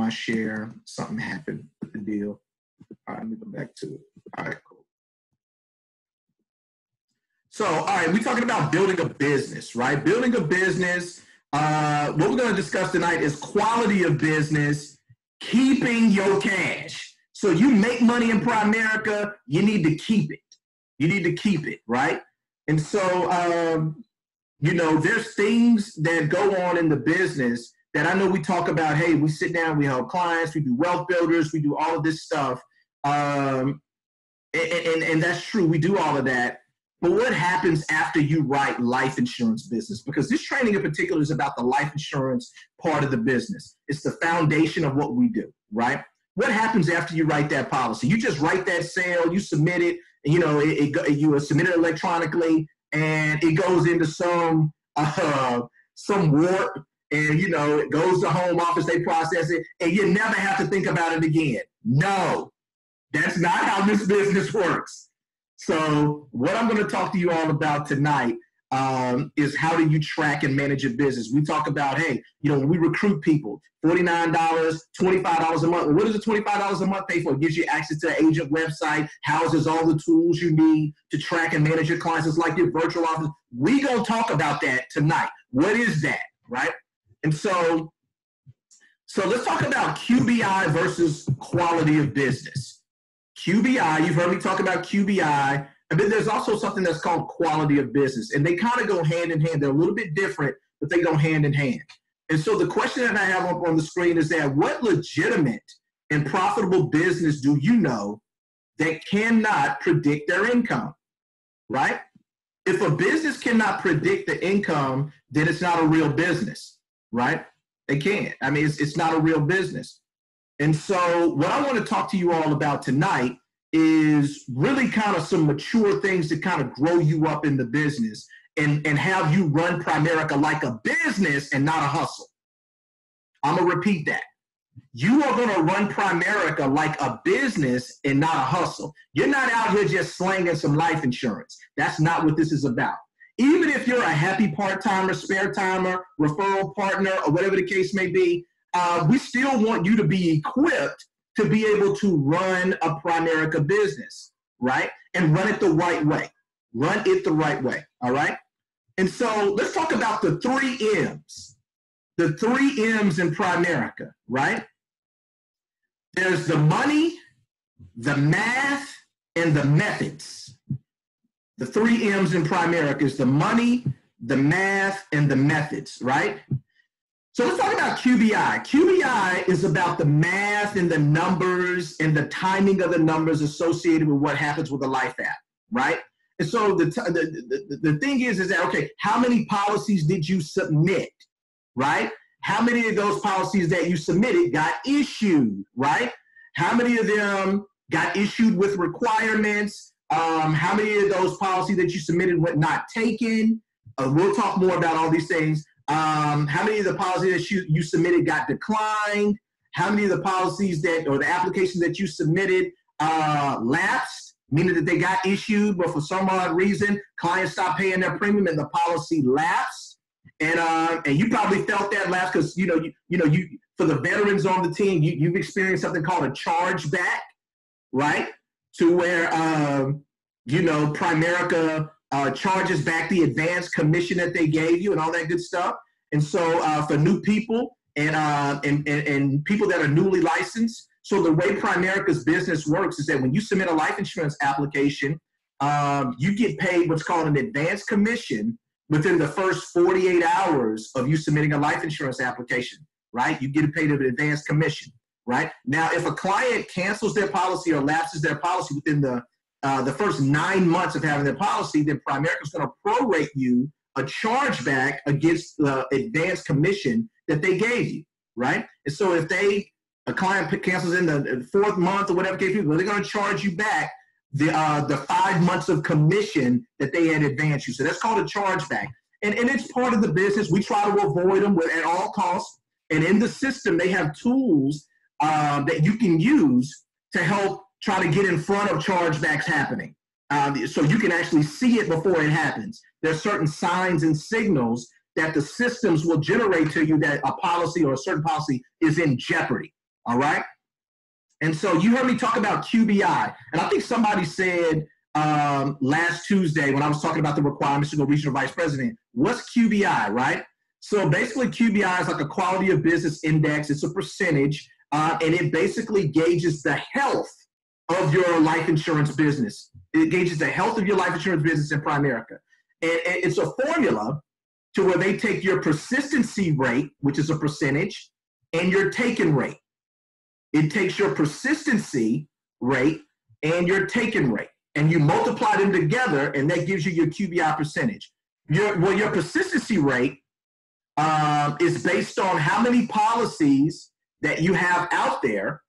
my share. Something happened with the deal. All right, let me go back to it. All right, cool. So, all right, we're talking about building a business, right? Building a business. What we're going to discuss tonight is quality of business, keeping your cash. So you make money in Primerica, you need to keep it. You need to keep it, right? And so, you know, there's things that go on in the business that I know we talk about. Hey, we sit down, we help clients, we do wealth builders, we do all of this stuff. And that's true, we do all of that. But what happens after you write life insurance business? Because this training in particular is about the life insurance part of the business. It's the foundation of what we do, right? What happens after you write that policy? You just write that sale, you submit it, you know, you submit it electronically, and it goes into some warp, and, you know, it goes to home office, they process it, and you never have to think about it again. No, that's not how this business works. So what I'm going to talk to you all about tonight is how do you track and manage your business. We talk about, hey, you know, when we recruit people, $49, $25 a month. What does the $25 a month pay for? It gives you access to the agent website, houses all the tools you need to track and manage your clients. It's like your virtual office. We going to talk about that tonight. What is that, right? And so let's talk about QBI versus quality of business. QBI, you've heard me talk about QBI, and then there's also something that's called quality of business, and they kind of go hand in hand. They're a little bit different, but they go hand in hand. And so the question that I have up on the screen is that what legitimate and profitable business do you know that cannot predict their income, right? If a business cannot predict the income, then it's not a real business, right? They can't. I mean, it's not a real business. And so what I want to talk to you all about tonight is really kind of some mature things to kind of grow you up in the business and have you run Primerica like a business and not a hustle. I'm going to repeat that. You are going to run Primerica like a business and not a hustle. You're not out here just slanging some life insurance. That's not what this is about. Even if you're a happy part-timer, spare-timer, referral partner, or whatever the case may be, we still want you to be equipped to be able to run a Primerica business, right? And run it the right way. Run it the right way, all right? And so let's talk about the 3 M's. The 3 M's in Primerica, right? There's the money, the math, and the methods. The 3 M's in Primerica is the money, the math, and the methods, right? So let's talk about QBI. QBI is about the math and the numbers and the timing of the numbers associated with what happens with a life app, right? And so the thing is that, okay, how many policies did you submit, right? How many of those policies that you submitted got issued, right? How many of them got issued with requirements? How many of those policies that you submitted were not taken? We'll talk more about all these things. How many of the policies that you submitted got declined? How many of the policies that, or the applications that you submitted lapsed, meaning that they got issued, but for some odd reason, clients stopped paying their premium and the policy lapsed? And you probably felt that lapse because, you for the veterans on the team, you've experienced something called a chargeback, right? To where, Primerica charges back the advance commission that they gave you and all that good stuff. And so for new people and people that are newly licensed, so the way Primerica's business works is that when you submit a life insurance application, you get paid what's called an advance commission within the first 48 hours of you submitting a life insurance application, right? You get paid an advance commission, right? Now, if a client cancels their policy or lapses their policy within the first 9 months of having their policy, then Primerica is going to prorate you a chargeback against the advance commission that they gave you, right? And so if a client cancels in the 4th month or whatever case, they're going to charge you back the 5 months of commission that they had advanced you. So that's called a chargeback. And it's part of the business. We try to avoid them at all costs. And in the system, they have tools that you can use to help try to get in front of chargebacks happening. So you can actually see it before it happens. There's certain signs and signals that the systems will generate to you that a policy or a certain policy is in jeopardy, all right? And so you heard me talk about QBI, and I think somebody said last Tuesday when I was talking about the requirements to go regional vice president, what's QBI, right? So basically QBI is like a quality of business index. It's a percentage, and it basically gauges the health of your life insurance business. It gauges the health of your life insurance business in Primerica. And it's a formula to where they take your persistency rate, which is a percentage, and your taken rate. It takes your persistency rate and your taken rate, and you multiply them together, and that gives you your QBI percentage. Your persistency rate is based on how many policies that you have out there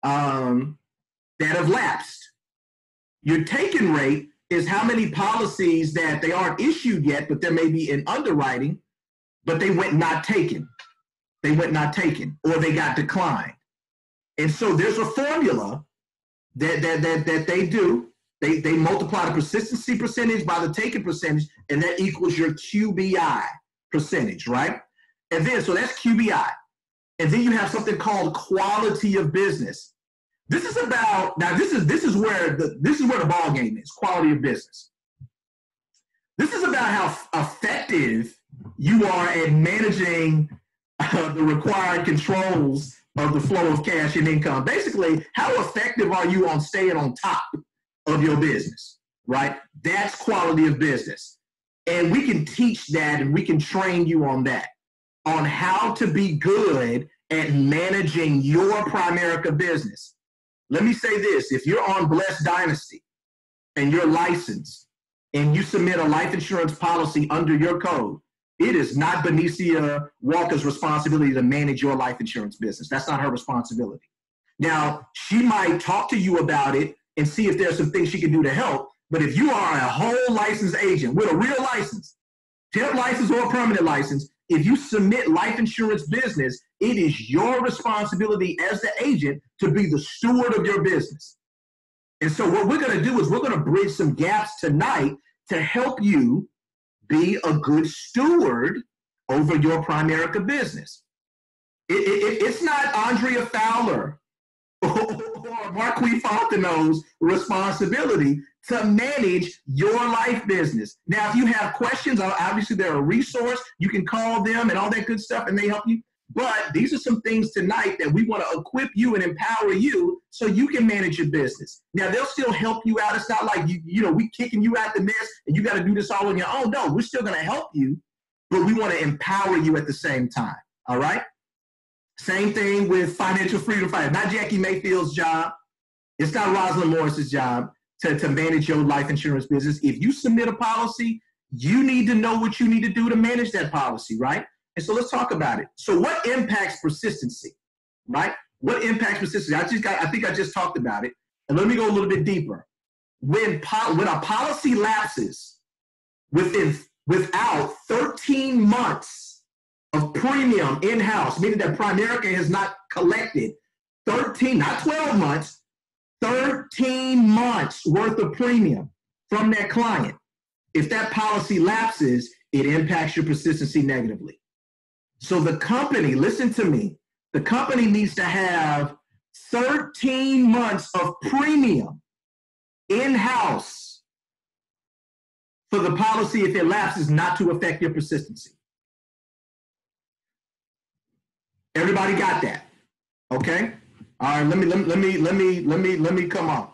that have lapsed. Your taken rate is how many policies that they aren't issued yet, but there may be in underwriting, but they went not taken. They went not taken, or they got declined. And so there's a formula that they do. They multiply the persistency percentage by the taken percentage, and that equals your QBI percentage, right? And then, so that's QBI. And then you have something called quality of business. This is about, now this is where the ball game is, quality of business. This is about how effective you are at managing the required controls of the flow of cash and income. Basically, how effective are you on staying on top of your business, right? That's quality of business. And we can teach that, and we can train you on that, on how to be good at managing your Primerica business. Let me say this. If you're on Blessed Dynasty and you're licensed and you submit a life insurance policy under your code, it is not Benicia Walker's responsibility to manage your life insurance business. That's not her responsibility. Now, she might talk to you about it and see if there's some things she can do to help. But if you are a whole licensed agent with a real license, temp license or permanent license, if you submit life insurance business, it is your responsibility as the agent to be the steward of your business. And so what we're going to do is we're going to bridge some gaps tonight to help you be a good steward over your Primerica business. It's not Andrea Fowler or Marquis Fontenot's responsibility to manage your life business. Now, if you have questions, obviously they're a resource. You can call them and all that good stuff, and they help you. But these are some things tonight that we want to equip you and empower you so you can manage your business. Now, they'll still help you out. It's not like, we kicking you out the nest and you got to do this all on your own. No, we're still going to help you, but we want to empower you at the same time. All right? Same thing with Financial Freedom Fighter. Not Jackie Mayfield's job. It's not Rosalind Morris's job to manage your life insurance business. If you submit a policy, you need to know what you need to do to manage that policy, right? And so let's talk about it. So what impacts persistency, right? What impacts persistency? I think I just talked about it. And let me go a little bit deeper. When a policy lapses without 13 months of premium in-house, meaning that Primerica has not collected 13, not 12 months, 13 months worth of premium from that client. If that policy lapses, it impacts your persistency negatively. So the company, listen to me, the company needs to have 13 months of premium in-house for the policy, if it lapses, not to affect your persistency. Everybody got that? Okay? All right, let me come on.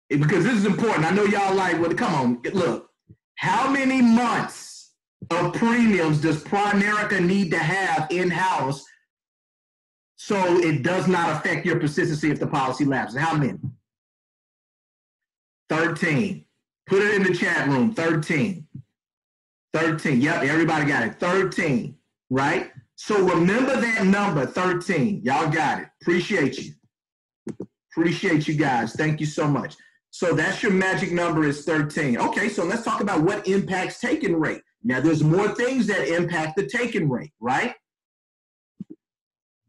Because this is important. I know y'all like, well, come on, look. How many months of premiums does Primerica need to have in-house so it does not affect your persistency if the policy lapses? How many? 13. Put it in the chat room, 13. 13, yep, everybody got it, 13, right? So remember that number, 13. Y'all got it. Appreciate you. Appreciate you guys. Thank you so much. So that's your magic number is 13. Okay, so let's talk about what impacts taken rate. Now, there's more things that impact the taken rate, right?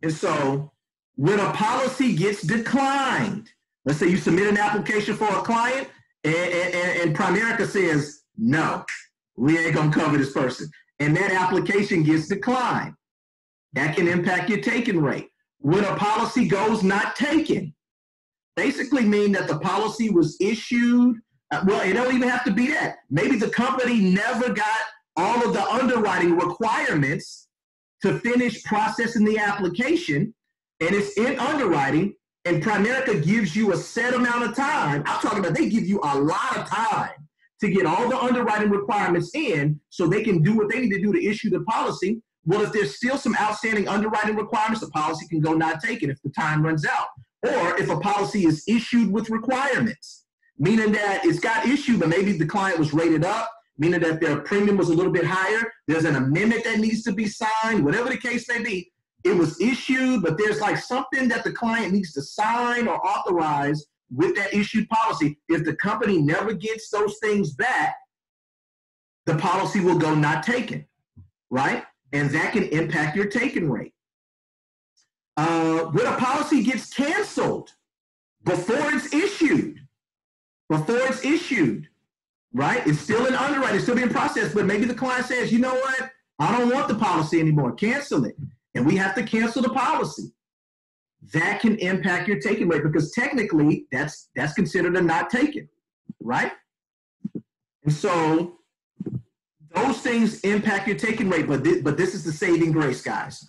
And so when a policy gets declined, let's say you submit an application for a client and Primerica says, no, we ain't going to cover this person. And that application gets declined. That can impact your taken rate. when a policy goes not taken. Basically mean that the policy was issued. Well, it don't even have to be that. Maybe the company never got all of the underwriting requirements to finish processing the application, and it's in underwriting, and Primerica gives you a set amount of time. I'm talking about they give you a lot of time to get all the underwriting requirements in so they can do what they need to do to issue the policy. Well, if there's still some outstanding underwriting requirements, the policy can go not taken if the time runs out. Or if a policy is issued with requirements, meaning that it's got issued, but maybe the client was rated up, meaning that their premium was a little bit higher. There's an amendment that needs to be signed, whatever the case may be. It was issued, but there's like something that the client needs to sign or authorize with that issued policy. If the company never gets those things back, the policy will go not taken, right? And that can impact your taken rate. When a policy gets canceled before it's issued, right? It's still in underwriting, it's still being processed, but maybe the client says, you know what? I don't want the policy anymore, cancel it. And we have to cancel the policy. That can impact your taken rate because technically that's considered a not taken, right? And so those things impact your taken rate, but this is the saving grace, guys.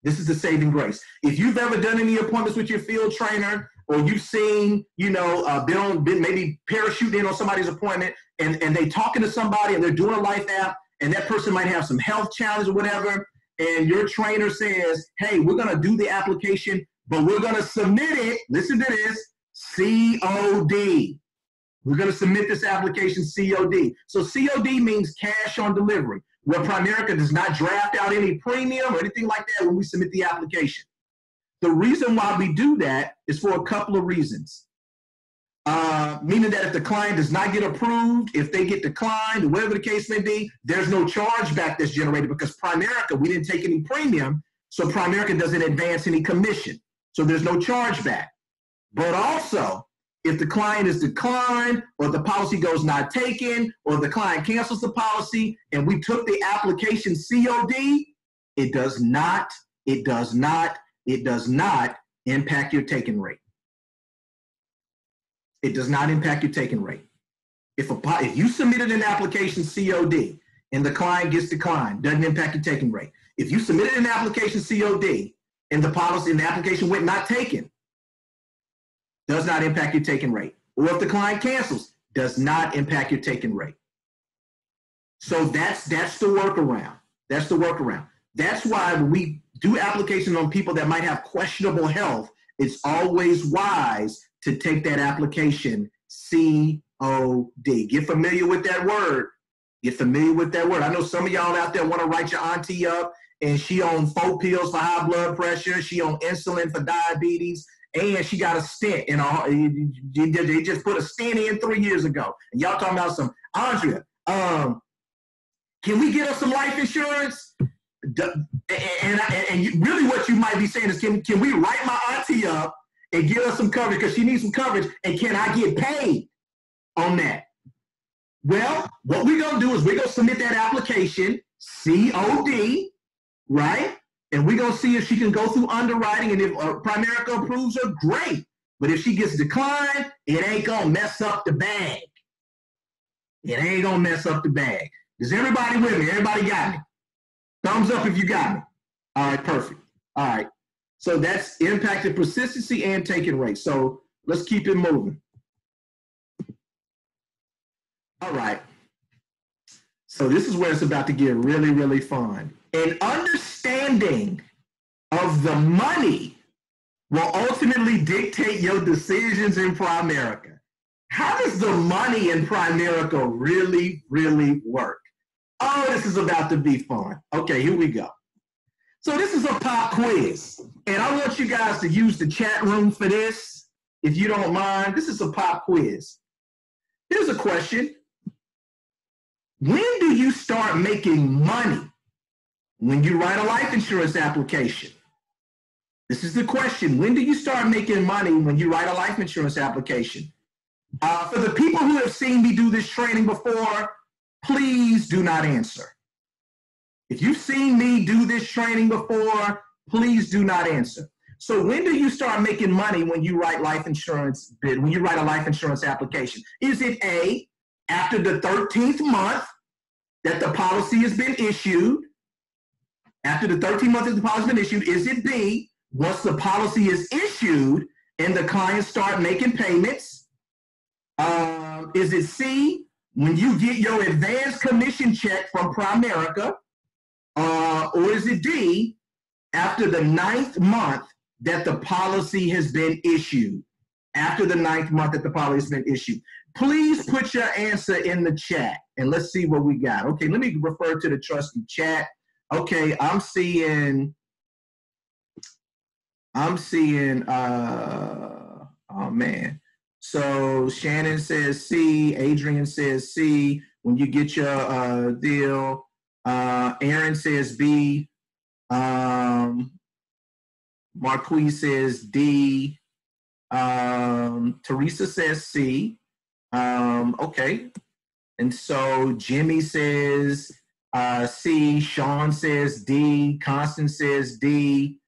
This is the saving grace. If you've ever done any appointments with your field trainer, or you've seen, been maybe parachuting in on somebody's appointment, and they talking to somebody and they're doing a life app, and that person might have some health challenge or whatever, and your trainer says, hey, we're going to do the application, but we're going to submit it, listen to this, COD. We're going to submit this application COD. So COD means cash on delivery, where Primerica does not draft out any premium or anything like that when we submit the application. The reason why we do that is for a couple of reasons. Meaning that if the client does not get approved, if they get declined, whatever the case may be, there's no chargeback that's generated because Primerica, we didn't take any premium, so Primerica doesn't advance any commission. So there's no chargeback. But also, if the client is declined, or the policy goes not taken, or the client cancels the policy, and we took the application COD, it does not impact your taken rate. It does not impact your taken rate. If you submitted an application COD and the client gets declined, doesn't impact your taken rate. If you submitted an application COD and the policy and the application went not taken, does not impact your taken rate. Or if the client cancels, does not impact your taken rate. So that's the workaround. That's the workaround. That's why when we do applications on people that might have questionable health, it's always wise to take that application COD. Get familiar with that word. Get familiar with that word. I know some of y'all out there want to write your auntie up, and she on 4 pills for high blood pressure. She on insulin for diabetes. And she got a stent in her. They just put a stent in 3 years ago. And y'all talking about some, Andrea, can we get us some life insurance? And really what you might be saying is, can we write my auntie up and give us some coverage because she needs some coverage, and can I get paid on that? Well, what we're going to do is we're going to submit that application, COD, right? And we're going to see if she can go through underwriting, and if Primerica approves her, great. But if she gets declined, it ain't going to mess up the bag. It ain't going to mess up the bag. Is everybody with me? Everybody got me? Thumbs up if you got me. All right, perfect. All right. So that's impacted persistency and taken rate. So let's keep it moving. All right. So this is where it's about to get really, really fun. An understanding of the money will ultimately dictate your decisions in Primerica. How does the money in Primerica really, really work? Oh, this is about to be fun. Okay, here we go. So this is a pop quiz, and I want you guys to use the chat room for this, if you don't mind. This is a pop quiz. Here's a question. When do you start making money when you write a life insurance application? This is the question. When do you start making money when you write a life insurance application? For the people who have seen me do this training before, please do not answer. If you've seen me do this training before, please do not answer. So when do you start making money when you write life insurance bid, when you write a life insurance application? Is it A, after the 13th month that the policy has been issued? After the 13th month that the policy has been issued, is it B, once the policy is issued and the clients start making payments? Is it C, when you get your advance commission check from Primerica? Or is it D, after the 9th month that the policy has been issued? After the 9th month that the policy has been issued. Please put your answer in the chat and let's see what we got. Okay, let me refer to the trusty chat. Okay, I'm seeing, oh man. So Shannon says C, Adrian says C, when you get your deal. Aaron says B, Marquis says D, Teresa says C. Okay, and so Jimmy says C, Sean says D, Constance says D,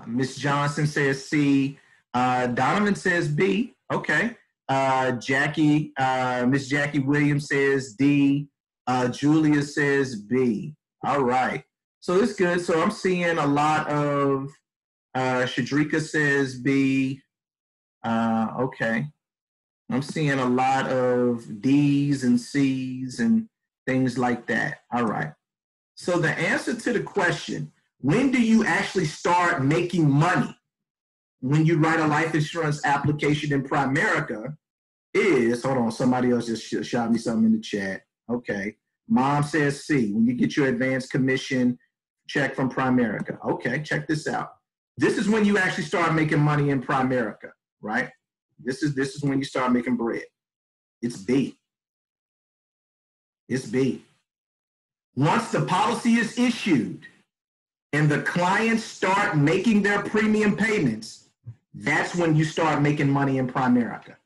Miss Johnson says C, Donovan says B. Okay, Jackie, Miss Jackie Williams says D, Julia says B. All right, so it's good. So I'm seeing a lot of Shadrika says B. Okay. I'm seeing a lot of D's and C's and things like that. All right. So the answer to the question, when do you actually start making money when you write a life insurance application in Primerica is, hold on, somebody else just shot me something in the chat. Okay. Mom says C, when you get your advance commission check from Primerica. Okay, check this out. This is when you actually start making money in Primerica, right? This is when you start making bread. It's B. It's B. Once the policy is issued and the clients start making their premium payments, that's when you start making money in Primerica.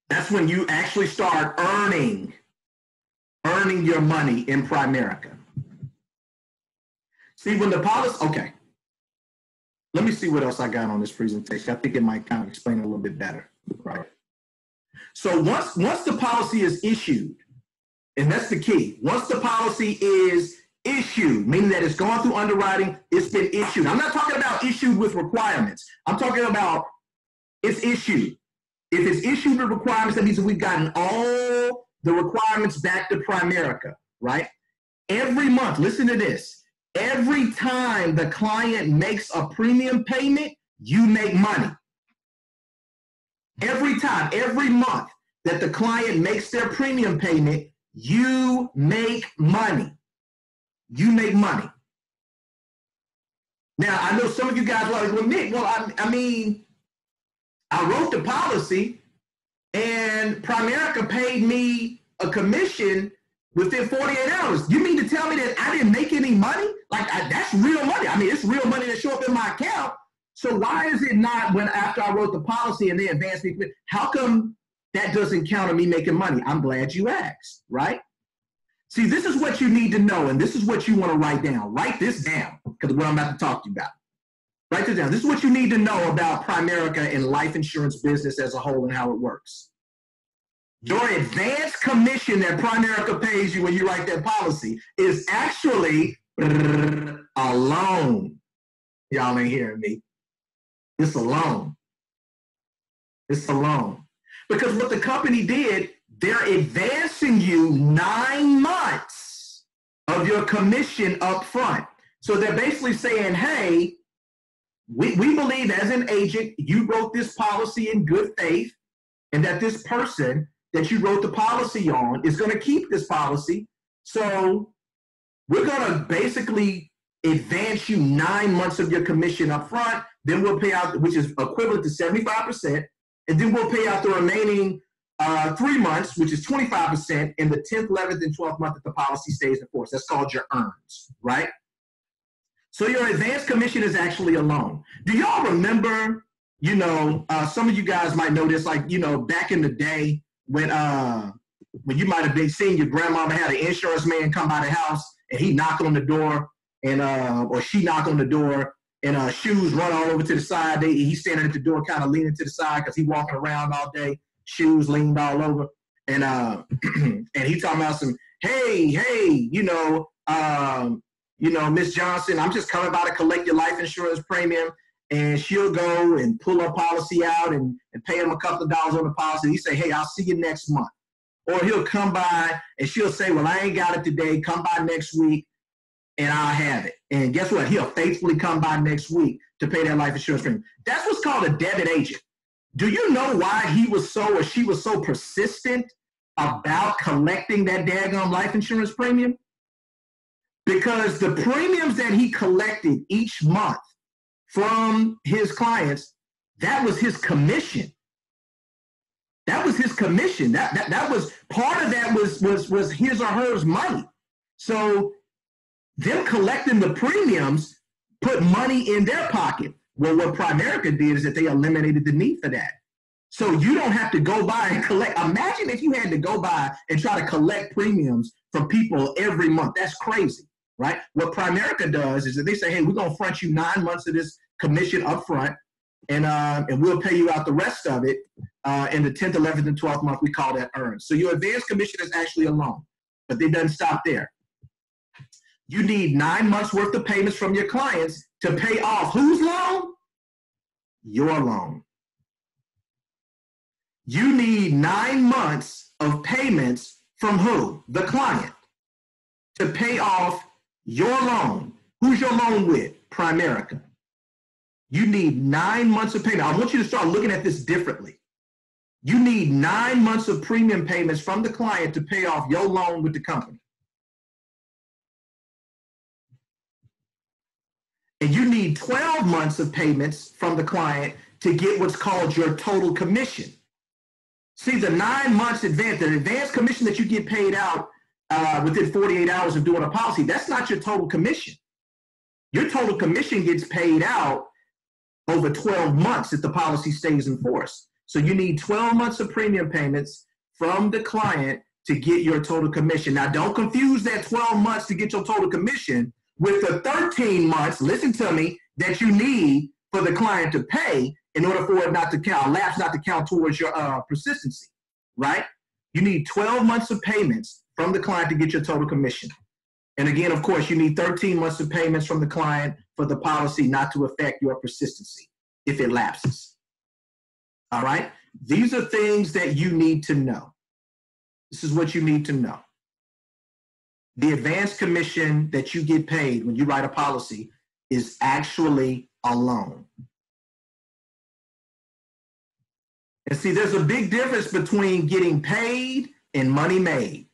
That's when you actually start earning your money in Primerica. See, when the policy, okay. Let me see what else I got on this presentation. I think it might kind of explain it a little bit better, right? So once the policy is issued, and that's the key, once the policy is issued, meaning that it's gone through underwriting, it's been issued. I'm not talking about issued with requirements. I'm talking about it's issued. If it's issued with requirements, that means that we've gotten all the requirements back to Primerica, right? Every month, listen to this. Every time the client makes a premium payment, you make money. Every time, every month that the client makes their premium payment, you make money. You make money. Now, I know some of you guys are like, well, Nick, I mean, I wrote the policy and Primerica paid me a commission within 48 hours. You mean to tell me that I didn't make any money? Like, that's real money. I mean, it's real money that show up in my account. So why is it not when after I wrote the policy and they advanced me, how come that doesn't count on me making money? I'm glad you asked, right? See, this is what you need to know, and this is what you want to write down. Write this down, because what I'm about to talk to you about. Write this down. This is what you need to know about Primerica and life insurance business as a whole and how it works. Your advance commission that Primerica pays you when you write that policy is actually a loan. Y'all ain't hearing me. It's a loan. It's a loan. Because what the company did, they're advancing you 9 months of your commission up front. So they're basically saying, hey, we believe as an agent, you wrote this policy in good faith, and that this person that you wrote the policy on is going to keep this policy. So we're going to basically advance you 9 months of your commission up front. Then we'll pay out, which is equivalent to 75%. And then we'll pay out the remaining 3 months, which is 25%, in the 10th, 11th, and 12th month that the policy stays in force. That's called your earns, right? So your advance commission is actually a loan. Do y'all remember, some of you guys might know this, like, back in the day when you might have been seeing your grandmama had an insurance man come by the house and he knocked on the door and or she knock on the door, and shoes run all over to the side. He's standing at the door, kind of leaning to the side because he's walking around all day, shoes leaned all over, and and he talking about some, hey, Miss Johnson, I'm just coming by to collect your life insurance premium. And she'll go and pull her policy out and pay him a couple of dollars on the policy. He say, hey, I'll see you next month. Or he'll come by and she'll say, well, I ain't got it today. Come by next week and I'll have it. And guess what? He'll faithfully come by next week to pay that life insurance premium. That's what's called a debit agent. Do you know why he was so, or she was so persistent about collecting that daggone life insurance premium? Because the premiums that he collected each month from his clients, that was his commission. That was his commission. That was part of that was his or hers money. So them collecting the premiums put money in their pocket. Well, what Primerica did is that they eliminated the need for that. So you don't have to go by and collect. Imagine if you had to go by and try to collect premiums from people every month. That's crazy, right? What Primerica does is that they say, hey, we're going to front you 9 months of this commission up front, and we'll pay you out the rest of it in the 10th, 11th, and 12th month. We call that earned. So your advance commission is actually a loan, but it doesn't stop there. You need 9 months worth of payments from your clients to pay off whose loan? Your loan. You need 9 months of payments from who? The client, to pay off your loan. Who's your loan with? Primerica. You need 9 months of payment. I want you to start looking at this differently. You need 9 months of premium payments from the client to pay off your loan with the company. And you need 12 months of payments from the client to get what's called your total commission. See, the 9 months advance, the advance commission that you get paid out within 48 hours of doing a policy, that's not your total commission. Your total commission gets paid out over 12 months if the policy stays in force. So you need 12 months of premium payments from the client to get your total commission. Now, don't confuse that 12 months to get your total commission with the 13 months, listen to me, that you need for the client to pay in order for it not to count, lapse not to count towards your persistency, right? You need 12 months of payments from the client to get your total commission. And again, of course, you need 13 months of payments from the client for the policy not to affect your persistency if it lapses. All right? These are things that you need to know. This is what you need to know. The advance commission that you get paid when you write a policy is actually a loan. And see, there's a big difference between getting paid and money made.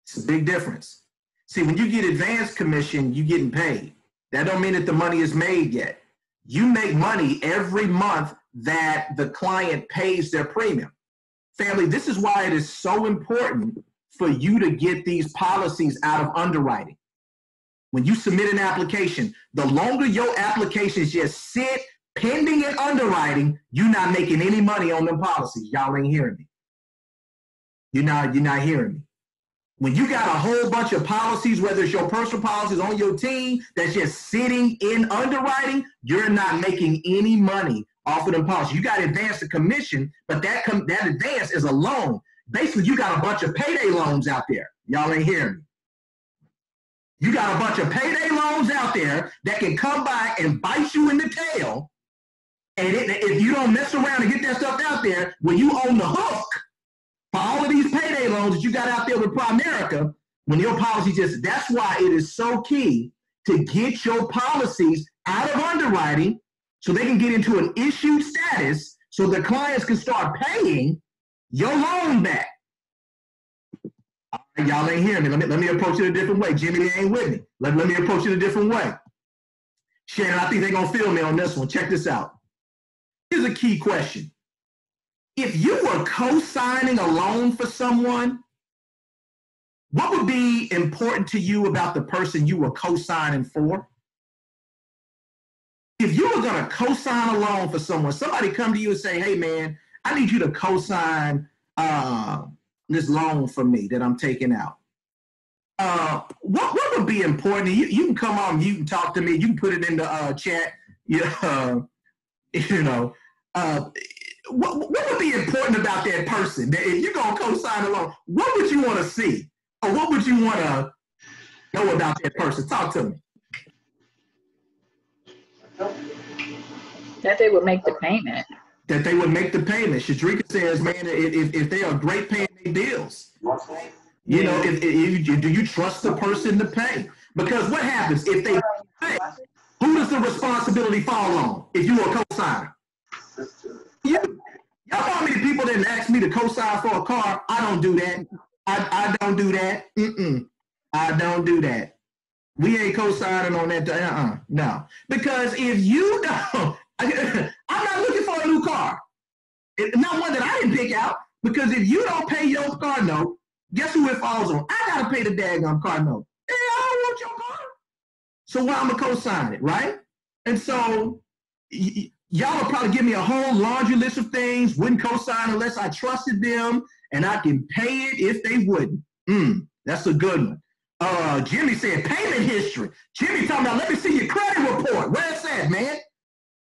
It's a big difference. See, when you get advance commission, you're getting paid. That don't mean that the money is made yet. You make money every month that the client pays their premium. Family, this is why it is so important for you to get these policies out of underwriting. When you submit an application, the longer your applications just sit pending in underwriting, you're not making any money on them policies. Y'all ain't hearing me. You're not hearing me. When you got a whole bunch of policies, whether it's your personal policies on your team, that's just sitting in underwriting, you're not making any money off of them policies. You got to advance the commission, but that advance is a loan. Basically, you got a bunch of payday loans out there. Y'all ain't hearing me. You got a bunch of payday loans out there that can come by and bite you in the tail. And if you don't mess around and get that stuff out there, when you own the hook for all of these payday loans that you got out there with Primerica, when your policy just, that's why it is so key to get your policies out of underwriting so they can get into an issued status so the clients can start paying your loan back. All right, y'all ain't hearing me. Let me approach it a different way. Jimmy, they ain't with me. Let me approach it a different way. Shannon, I think they're going to feel me on this one. Check this out. Here's a key question. If you were co-signing a loan for someone, what would be important to you about the person you were co-signing for? If you were going to co-sign a loan for someone, somebody come to you and say, hey, man, I need you to co-sign this loan for me that I'm taking out. what would be important? You can come on, you can talk to me, you can put it in the chat. You know, what would be important about that person? If you're gonna co-sign a loan, what would you want to see, or what would you want to know about that person? Talk to me. That they would make the payment. That they would make the payment. Shadrika says, man, if they are great paying their bills, you know, do you trust the person to pay? Because what happens if they pay? Who does the responsibility fall on if you are a co-signer? You. Y'all know how many people didn't ask me to co-sign for a car? I don't do that. I don't do that. I don't do that. We ain't co-signing on that. No. Because if you don't, I'm not looking for a new car. Not one that I didn't pick out. Because if you don't pay your car note, guess who it falls on? I gotta pay the daggone car note. Hey, I don't want your car. So why I'm gonna co-sign it, right? And so y'all will probably give me a whole laundry list of things, wouldn't co-sign unless I trusted them, and I can pay it if they wouldn't. That's a good one. Jimmy said payment history. Jimmy talking about, let me see your credit report. Where's that, man?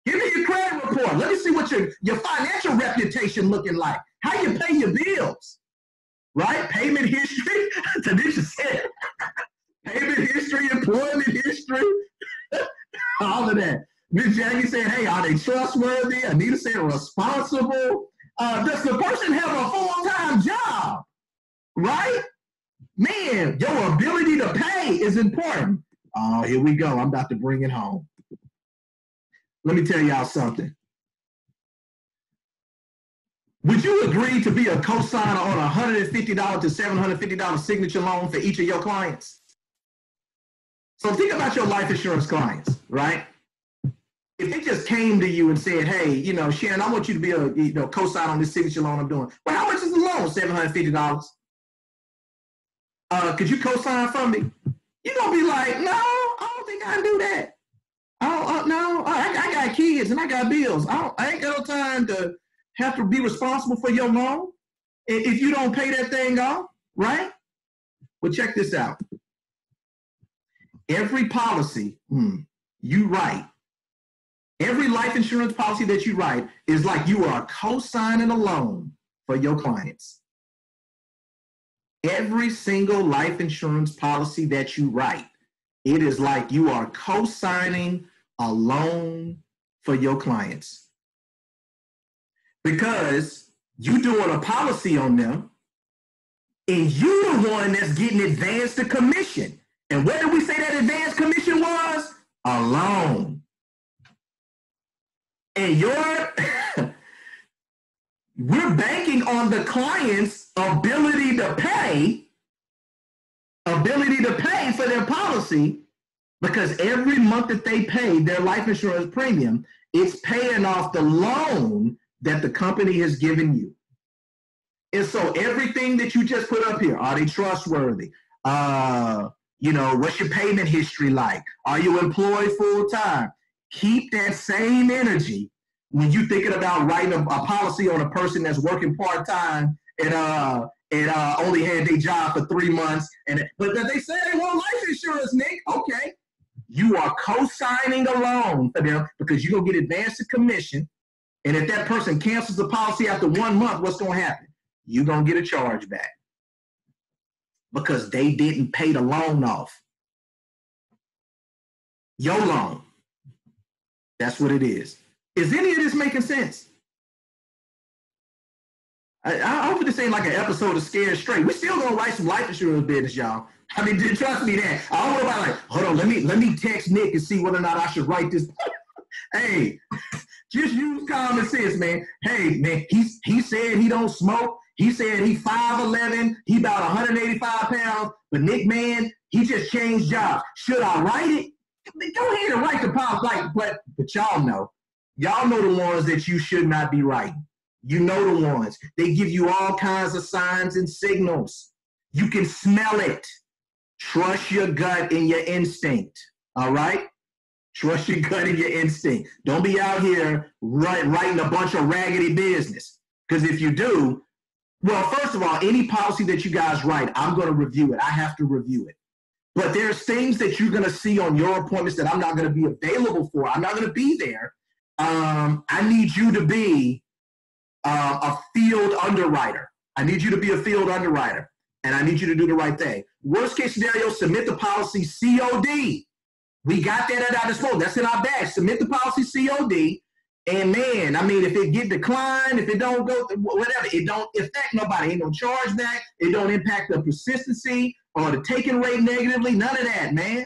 Give me your credit report. Let me see what your financial reputation looking like. How you pay your bills, right? Payment history. Tanisha said payment history, employment history, all of that. Miss Jackie said, hey, are they trustworthy? Anita said responsible. Does the person have a full-time job, right? Man, your ability to pay is important. Oh, here we go. I'm about to bring it home. Let me tell y'all something. Would you agree to be a co-signer on a $150 to $750 signature loan for each of your clients? So think about your life insurance clients, right? If they just came to you and said, hey, you know, Sharon, I want you to be a co-sign on this signature loan I'm doing. Well, how much is the loan? $750. Could you co-sign for me? You're going to be like, no, I don't think I can do that. I got kids and I got bills. I ain't got no time to have to be responsible for your loan if you don't pay that thing off, right? Well, check this out. Every policy you write, every life insurance policy that you write is like you are co-signing a loan for your clients. Every single life insurance policy that you write, it is like you are co-signing a loan for your clients. Because you're doing a policy on them, and you're the one that's getting advanced the commission. And what did we say that advanced commission was? A loan. And we're banking on the client's ability to pay for their policy, because every month that they pay their life insurance premium, it's paying off the loan that the company has given you. And so everything that you just put up here, are they trustworthy? You know, what's your payment history like? Are you employed full time? Keep that same energy when you're thinking about writing a policy on a person that's working part time and only had their job for 3 months. But they say they want life insurance, Nick. Okay. You are co-signing a loan for them because you're going to get advanced commission. And if that person cancels the policy after 1 month, what's going to happen? You're going to get a charge back because they didn't pay the loan off. Your loan. That's what it is. Is any of this making sense? I hope this ain't like an episode of Scared Straight. We're still going to write some life insurance business, y'all. I mean, trust me that. I don't know about like, hold on, let me text Nick and see whether or not I should write this. Hey, just use common sense, man. Hey, man, he said he don't smoke. He said he 5'11", he about 185 pounds. But Nick, man, he just changed jobs. Should I write it? Go ahead and write the policy. But y'all know the ones that you should not be writing. You know the ones. They give you all kinds of signs and signals. You can smell it. Trust your gut and your instinct. All right? Trust your gut and your instinct. Don't be out here writing a bunch of raggedy business. Because if you do, Well, first of all, any policy that you guys write, I'm going to review it. I have to review it. But there's things that you're going to see on your appointments that I'm not going to be available for. I'm not going to be there. I need you to be a field underwriter. I need you to be a field underwriter, and I need you to do the right thing. Worst case scenario, submit the policy COD. We got that at our disposal. That's in our bag. Submit the policy COD. And man, I mean, if it get declined, if it don't go, whatever, it don't affect nobody. Ain't no chargeback. It don't impact the persistency or the taking rate negatively. None of that, man.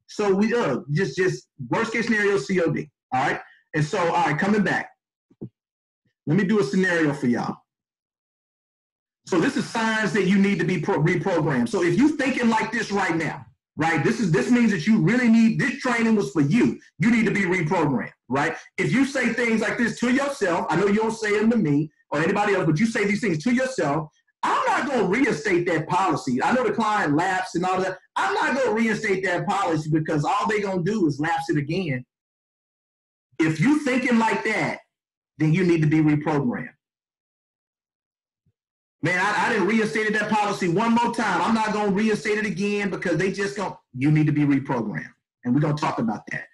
So we just worst case scenario COD. All right. And so, all right, coming back. Let me do a scenario for y'all. So this is signs that you need to be reprogrammed. So if you're thinking like this right now, right? This means that you really need, this training was for you. You need to be reprogrammed, right? If you say things like this to yourself, I know you don't say them to me or anybody else, but you say these things to yourself, I'm not going to reinstate that policy. I know the client lapsed and all that. I'm not going to reinstate that policy because all they're going to do is lapse it again. If you're thinking like that, then you need to be reprogrammed. Man, I didn't reinstate that policy one more time. I'm not going to reinstate it again because they just don't. You need to be reprogrammed. And we're going to talk about that.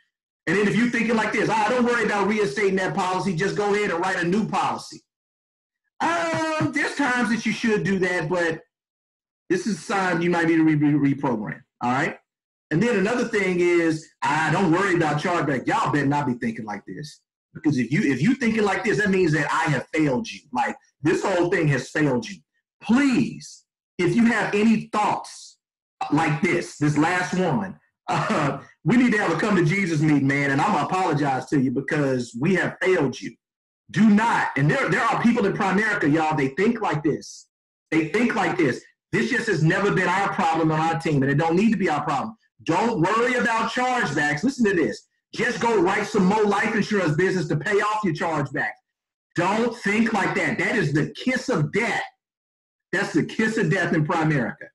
And then if you're thinking like this, don't worry about reinstating that policy. Just go ahead and write a new policy. There's times that you should do that, but this is a sign you might need to reprogram. All right. And then another thing is, don't worry about chargeback. Y'all better not be thinking like this. Because if you thinking like this, that means that I have failed you. Like this whole thing has failed you. Please, if you have any thoughts like this last one, we need to have a come to Jesus meeting, man. And I'm gonna apologize to you because we have failed you. Do not. And there are people in Primerica, y'all. They think like this. They think like this. This just has never been our problem on our team, and it don't need to be our problem. Don't worry about chargebacks. Listen to this. Just go write some more life insurance business to pay off your chargebacks. Don't think like that. That is the kiss of death. That's the kiss of death in Primerica.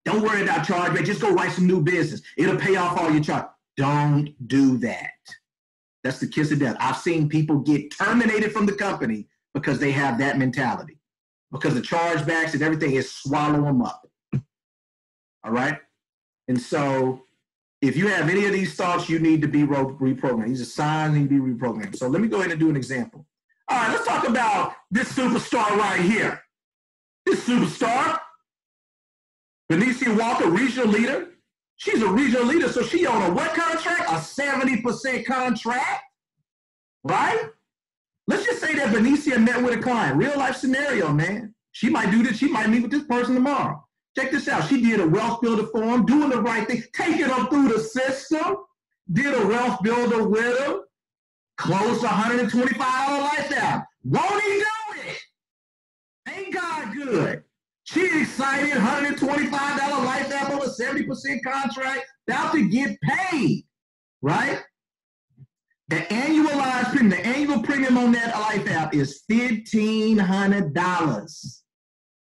Don't worry about chargeback. Just go write some new business. It'll pay off all your charge. Don't do that. That's the kiss of death. I've seen people get terminated from the company because they have that mentality. Because the chargebacks and everything is swallow them up. All right? And so if you have any of these thoughts, you need to be reprogrammed. These are signs you need to be reprogrammed. So let me go ahead and do an example. All right, let's talk about this superstar right here. This superstar, Benicia Walker, regional leader. She's a regional leader, so she on a what contract? A 70% contract, right? Let's just say that Benicia met with a client. Real life scenario, man. She might do this. She might meet with this person tomorrow. Check this out. She did a wealth builder for him, doing the right thing, taking them through the system, did a wealth builder with him, closed $125 life out. Won't he do it? Ain't God good? She excited, $125 life app on a 70% contract, about to get paid, right? The annualized premium, the annual premium on that life app is $1,500.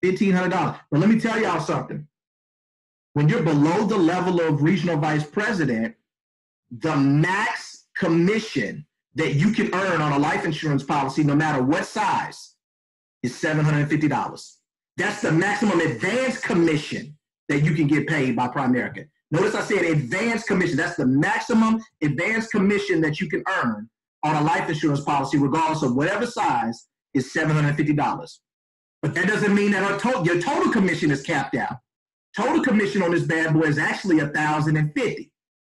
$1,500. But let me tell y'all something. When you're below the level of regional vice president, the max commission that you can earn on a life insurance policy, no matter what size, is $750. That's the maximum advance commission that you can get paid by Primerica. Notice I said advance commission. That's the maximum advance commission that you can earn on a life insurance policy, regardless of whatever size, is $750. But that doesn't mean that your total commission is capped out. Total commission on this bad boy is actually $1,050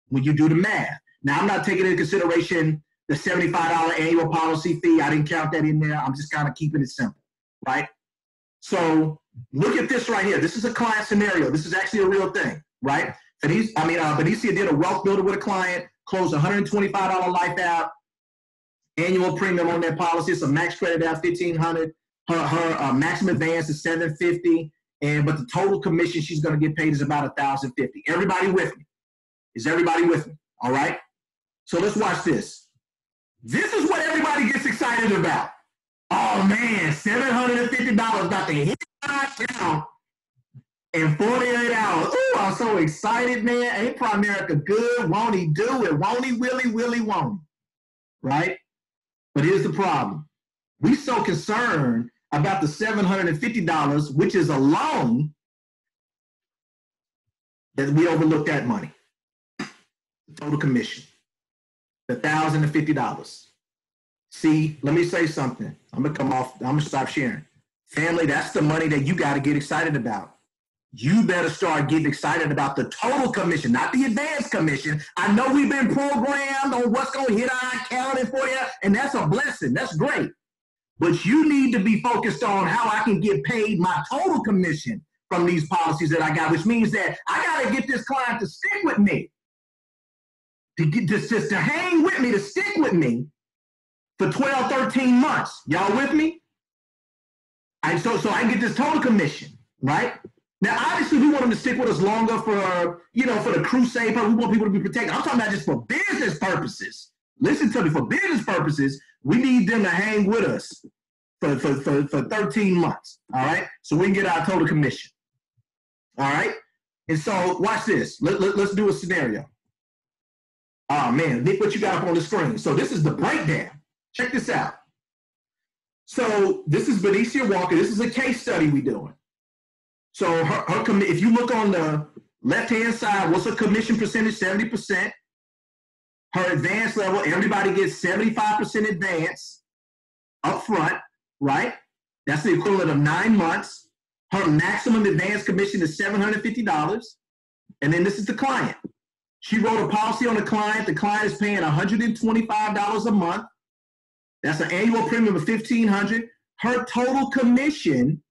when you do the math. Now, I'm not taking into consideration the $75 annual policy fee. I didn't count that in there. I'm just kind of keeping it simple, right? So look at this right here. This is a client scenario. This is actually a real thing, right? Benicia did a wealth builder with a client, closed $125 life out, annual premium on that policy. It's a max credit out $1,500. Her maximum advance is $750, but the total commission she's going to get paid is about $1,050. Everybody with me? Is everybody with me? All right. So let's watch this. This is what everybody gets excited about. Oh man, $750 about to hit my account in 48 hours. Ooh, I'm so excited, man. Ain't Primerica good? Won't he do it? Won't he? Will he? Won't he? Right? But here's the problem. We so concerned about the $750, which is a loan, that we overlooked that money. The total commission, the $1,050. See, let me say something. I'm gonna stop sharing. Family, that's the money that you got to get excited about. You better start getting excited about the total commission, not the advanced commission. I know we've been programmed on what's going to hit our accounting for you, and that's a blessing. That's great. But you need to be focused on how I can get paid my total commission from these policies that I got, which means that I got to get this client to stick with me, to hang with me, to stick with me for 12, 13 months. Y'all with me? So I can get this total commission, right? Now, obviously, we want them to stick with us longer for the crusade. We want people to be protected. I'm talking about just for business purposes. Listen to me. For business purposes, we need them to hang with us for 13 months, all right? So we can get our total commission, all right? And so watch this. Let's do a scenario. Oh, man, Nick, what you got up on the screen? So this is the breakdown. Check this out. So this is Benicia Walker. This is a case study we're doing. So if you look on the left-hand side, what's her commission percentage? 70%. Her advanced level, everybody gets 75% advance up front, right? That's the equivalent of 9 months. Her maximum advance commission is $750. And then this is the client. She wrote a policy on the client. The client is paying $125 a month. That's an annual premium of $1,500. Her total commission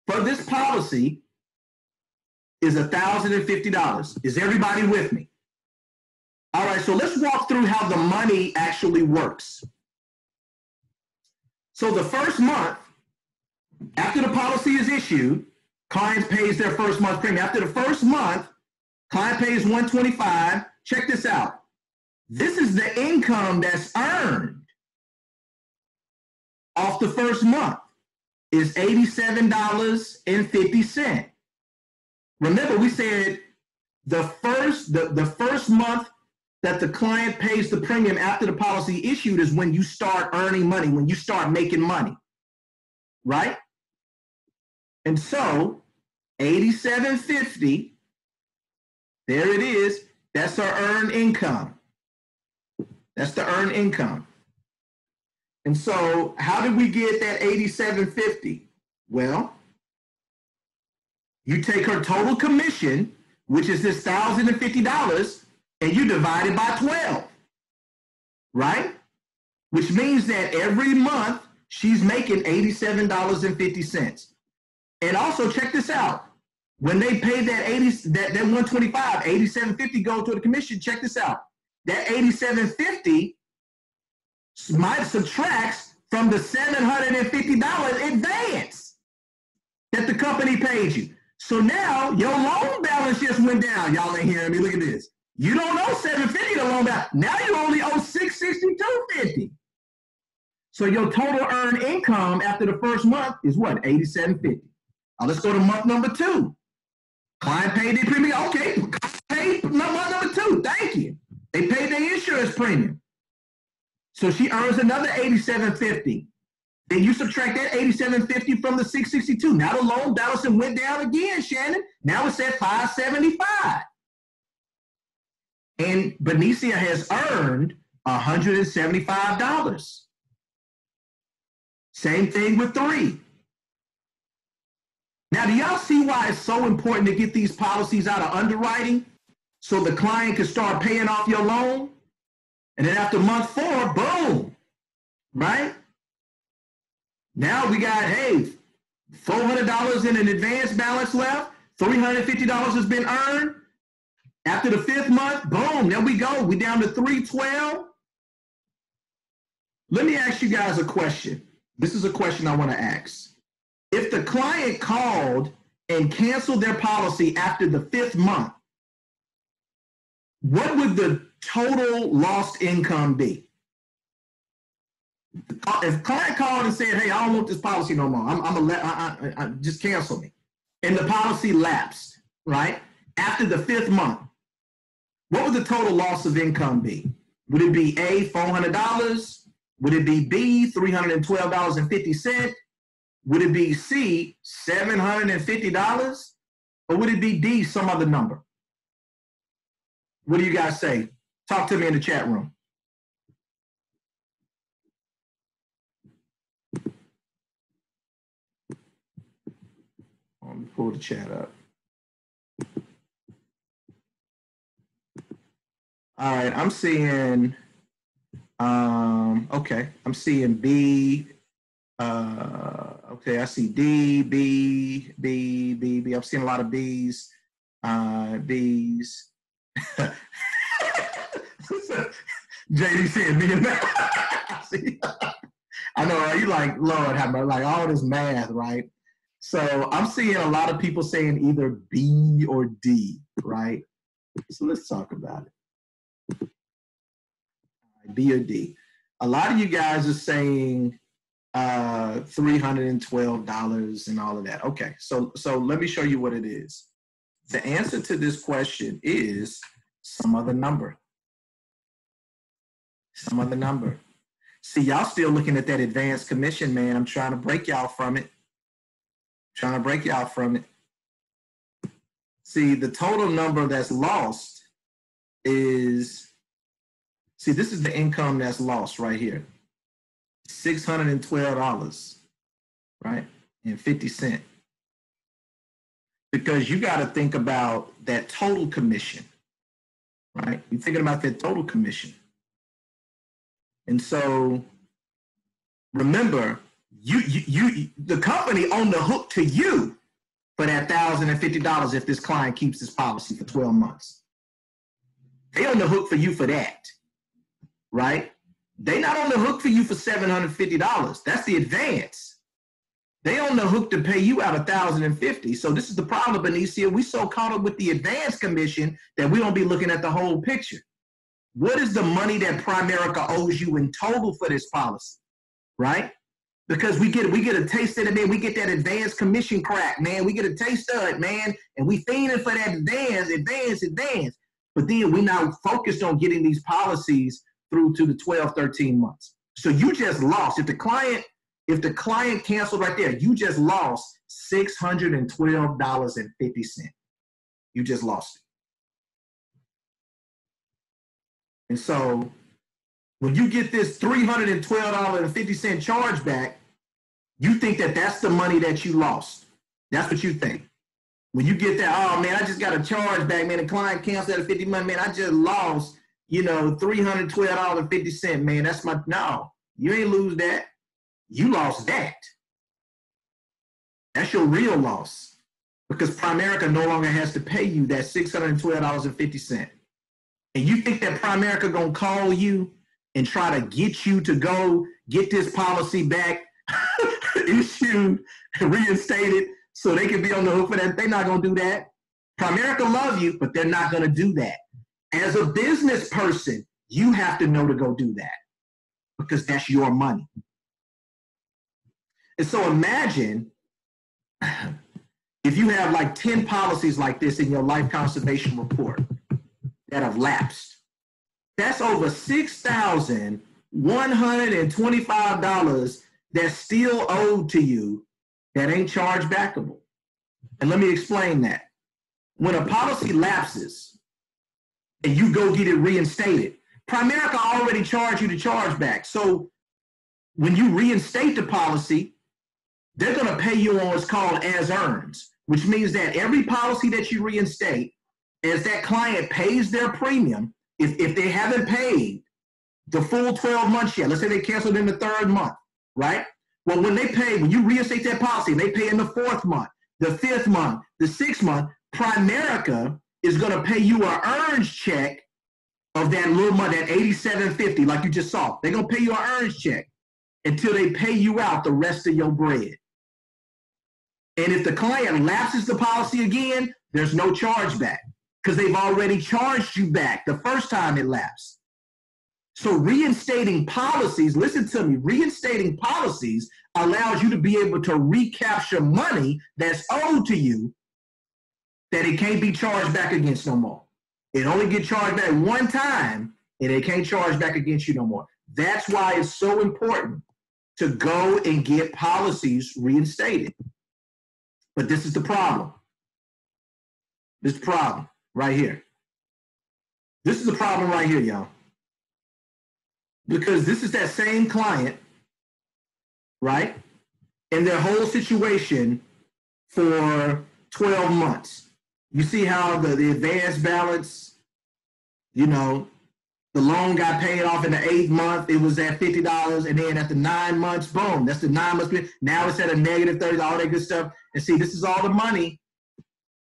for this policy is $1,050. Is everybody with me? All right, so let's walk through how the money actually works. So the first month, after the policy is issued, client pays their first month premium. After the first month, client pays $125. Check this out. This is the income that's earned off the first month. Is $87.50. Remember, we said the first month that the client pays the premium after the policy issued is when you start earning money, when you start making money, right? And so $87.50, there it is. That's our earned income. That's the earned income. And so how did we get that $87.50? Well, you take her total commission, which is this $1,050, and you divide it by 12, right? Which means that every month she's making $87.50. And also check this out. When they pay that $125, $87.50 goes to the commission. Check this out. That $87.50 subtracts from the $750 advance that the company paid you. So now your loan balance just went down. Y'all ain't hearing me. Look at this. You don't owe $750 the loan balance. Now you only owe $662.50. So your total earned income after the first month is what? $87.50. Now let's go to month number 2. Client paid their premium. Okay, paid month number 2. Thank you. They paid their insurance premium. So she earns another $87.50. Then you subtract that $87.50 from the $662. Now the loan balance went down again, Shannon. Now it's at $575. And Benicia has earned $175. Same thing with 3. Now, do y'all see why it's so important to get these policies out of underwriting so the client can start paying off your loan? And then after month 4, boom, right? Now we got, hey, $400 in an advance balance left. $350 has been earned. After the 5th month, boom, there we go. We down to $312. Let me ask you guys a question. This is a question I want to ask. If the client called and canceled their policy after the 5th month, what would the total lost income be? If client called and said, hey, I don't want this policy no more. I just cancel me. And the policy lapsed, right? After the 5th month, what would the total loss of income be? Would it be A, $400? Would it be B, $312.50? Would it be C, $750? Or would it be D, some other number? What do you guys say? Talk to me in the chat room. Let me pull the chat up. All right, I'm seeing, okay, I'm seeing B, okay, I see D, B, B, B, B. I'm seeing a lot of B's, B's. JD saying me and math. I know, right? You like, Lord have mercy, like all this math, right? So I'm seeing a lot of people saying either B or D, right? So let's talk about it. B or D. A lot of you guys are saying $312 and all of that. Okay, so let me show you what it is. The answer to this question is some other number. Some other number. See, y'all still looking at that advanced commission, man. I'm trying to break y'all from it. Trying to break y'all from it. See, the total number that's lost is, see, this is the income that's lost right here. $612, right? And 50 cents. Because you got to think about that total commission, right? You're thinking about that total commission. And so remember, the company on the hook to you for that $1,050 if this client keeps this policy for 12 months. They on the hook for you for that, right? They not on the hook for you for $750. That's the advance. They on the hook to pay you out $1,050. So this is the problem, Benicia. We so caught up with the advance commission that we don't be looking at the whole picture. What is the money that Primerica owes you in total for this policy, right? Because we get a taste of it, man. We get that advance commission crack, man. We get a taste of it, man. And we fiending for that advance. But then we're not focused on getting these policies through to the 12, 13 months. So you just lost. If the client canceled right there, you just lost $612.50. You just lost it. And so when you get this $312.50 chargeback, you think that that's the money that you lost. That's what you think. When you get that, oh man, I just got a chargeback, man, the client canceled at 50 money, man, I just lost, $312.50, man. That's no, you ain't lose that. You lost that. That's your real loss because Primerica no longer has to pay you that $612.50. And you think that Primerica gonna call you and try to get you to go get this policy back issued, reinstated, so they can be on the hook for that? They're not gonna do that. Primerica love you, but they're not gonna do that. As a business person, you have to know to go do that because that's your money. And so imagine if you have like 10 policies like this in your life conservation report that have lapsed. That's over $6,125 that's still owed to you that ain't charge backable. And let me explain that. When a policy lapses and you go get it reinstated, Primerica already charged you the chargeback. So when you reinstate the policy, they're going to pay you on what's called as earns, which means that every policy that you reinstate, as that client pays their premium, if they haven't paid the full 12 months yet, let's say they canceled in the 3rd month, right? Well, when you reinstate that policy, and they pay in the 4th month, the 5th month, the 6th month, Primerica is going to pay you an earns check of that little money, that $87.50, like you just saw. They're going to pay you an earns check until they pay you out the rest of your bread. And if the client lapses the policy again, there's no chargeback because they've already charged you back the first time it lapsed. So reinstating policies, listen to me, reinstating policies allows you to be able to recapture money that's owed to you that it can't be charged back against no more. It only gets charged back one time and it can't charge back against you no more. That's why it's so important to go and get policies reinstated. But this is the problem. This is the problem right here. This is the problem right here, y'all. Because this is that same client, right? And their whole situation for 12 months. You see how the advance balance, you know, the loan got paid off in the 8th month. It was at $50. And then at the 9 months, boom, that's the 9 months. Now it's at a negative 30, all that good stuff. And see, this is all the money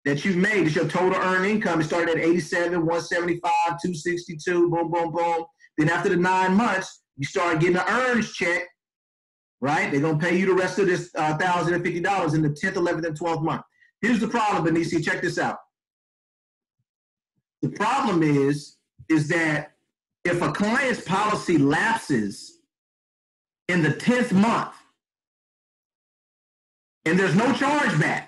that you've made. It's your total earned income. It started at 87, 175, 262, boom, boom, boom. Then after the 9 months, you start getting an earnings check, right? They're going to pay you the rest of this $1,050 in the 10th, 11th, and 12th month. Here's the problem, Benicia. Check this out. The problem is that if a client's policy lapses in the 10th month and there's no chargeback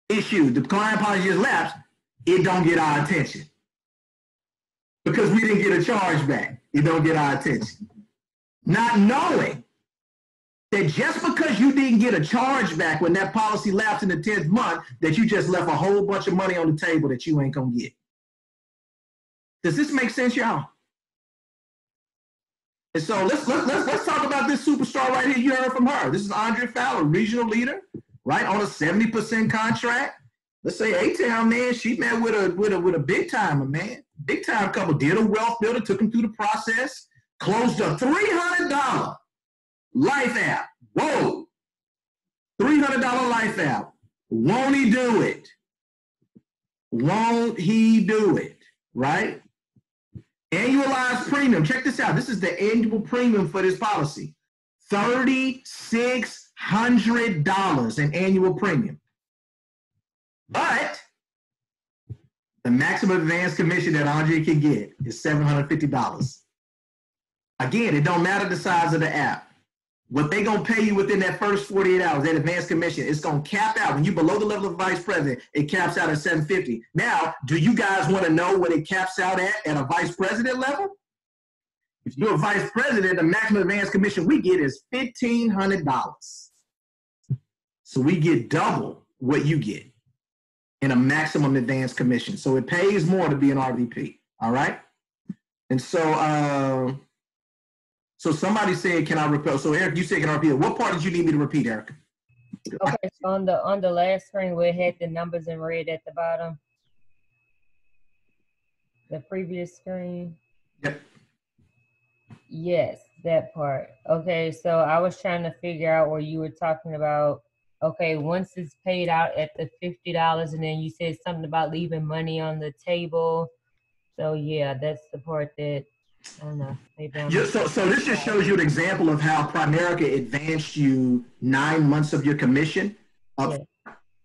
issue, the client policy just lapsed, it don't get our attention. Because we didn't get a chargeback, it don't get our attention. Not knowing that just because you didn't get a chargeback when that policy lapsed in the 10th month, that you just left a whole bunch of money on the table that you ain't gonna get. Does this make sense, y'all? And so let's talk about this superstar right here. You heard from her. This is Andrea Fowler, regional leader, right, on a 70% contract. Let's say A-Town, man, she met with a big timer, man. Big time couple, did a wealth builder, took him through the process, closed a $300 life app. Whoa, $300 life app. Won't he do it? Won't he do it? Right? Annualized premium. Check this out. This is the annual premium for this policy. $3,600 in annual premium. But the maximum advance commission that Andre can get is $750. Again, it don't matter the size of the app. What they gonna pay you within that first 48 hours, that advance commission, it's gonna cap out. When you below the level of vice president, it caps out at $750. Now, do you guys want to know what it caps out at a vice president level? If you're a vice president, the maximum advance commission we get is $1,500. So we get double what you get in a maximum advance commission. So it pays more to be an RVP. All right. And so, so somebody said, can I repeat? So Eric, you said, can I repeat? What part did you need me to repeat, Eric? Okay, so on the last screen where it had the numbers in red at the bottom, the previous screen. Yep. Yes, that part. Okay, so I was trying to figure out where you were talking about, okay, once it's paid out at the $50, and then you said something about leaving money on the table. So yeah, that's the part that, I don't know. Yeah, so this just shows you an example of how Primerica advanced you 9 months of your commission. Yeah.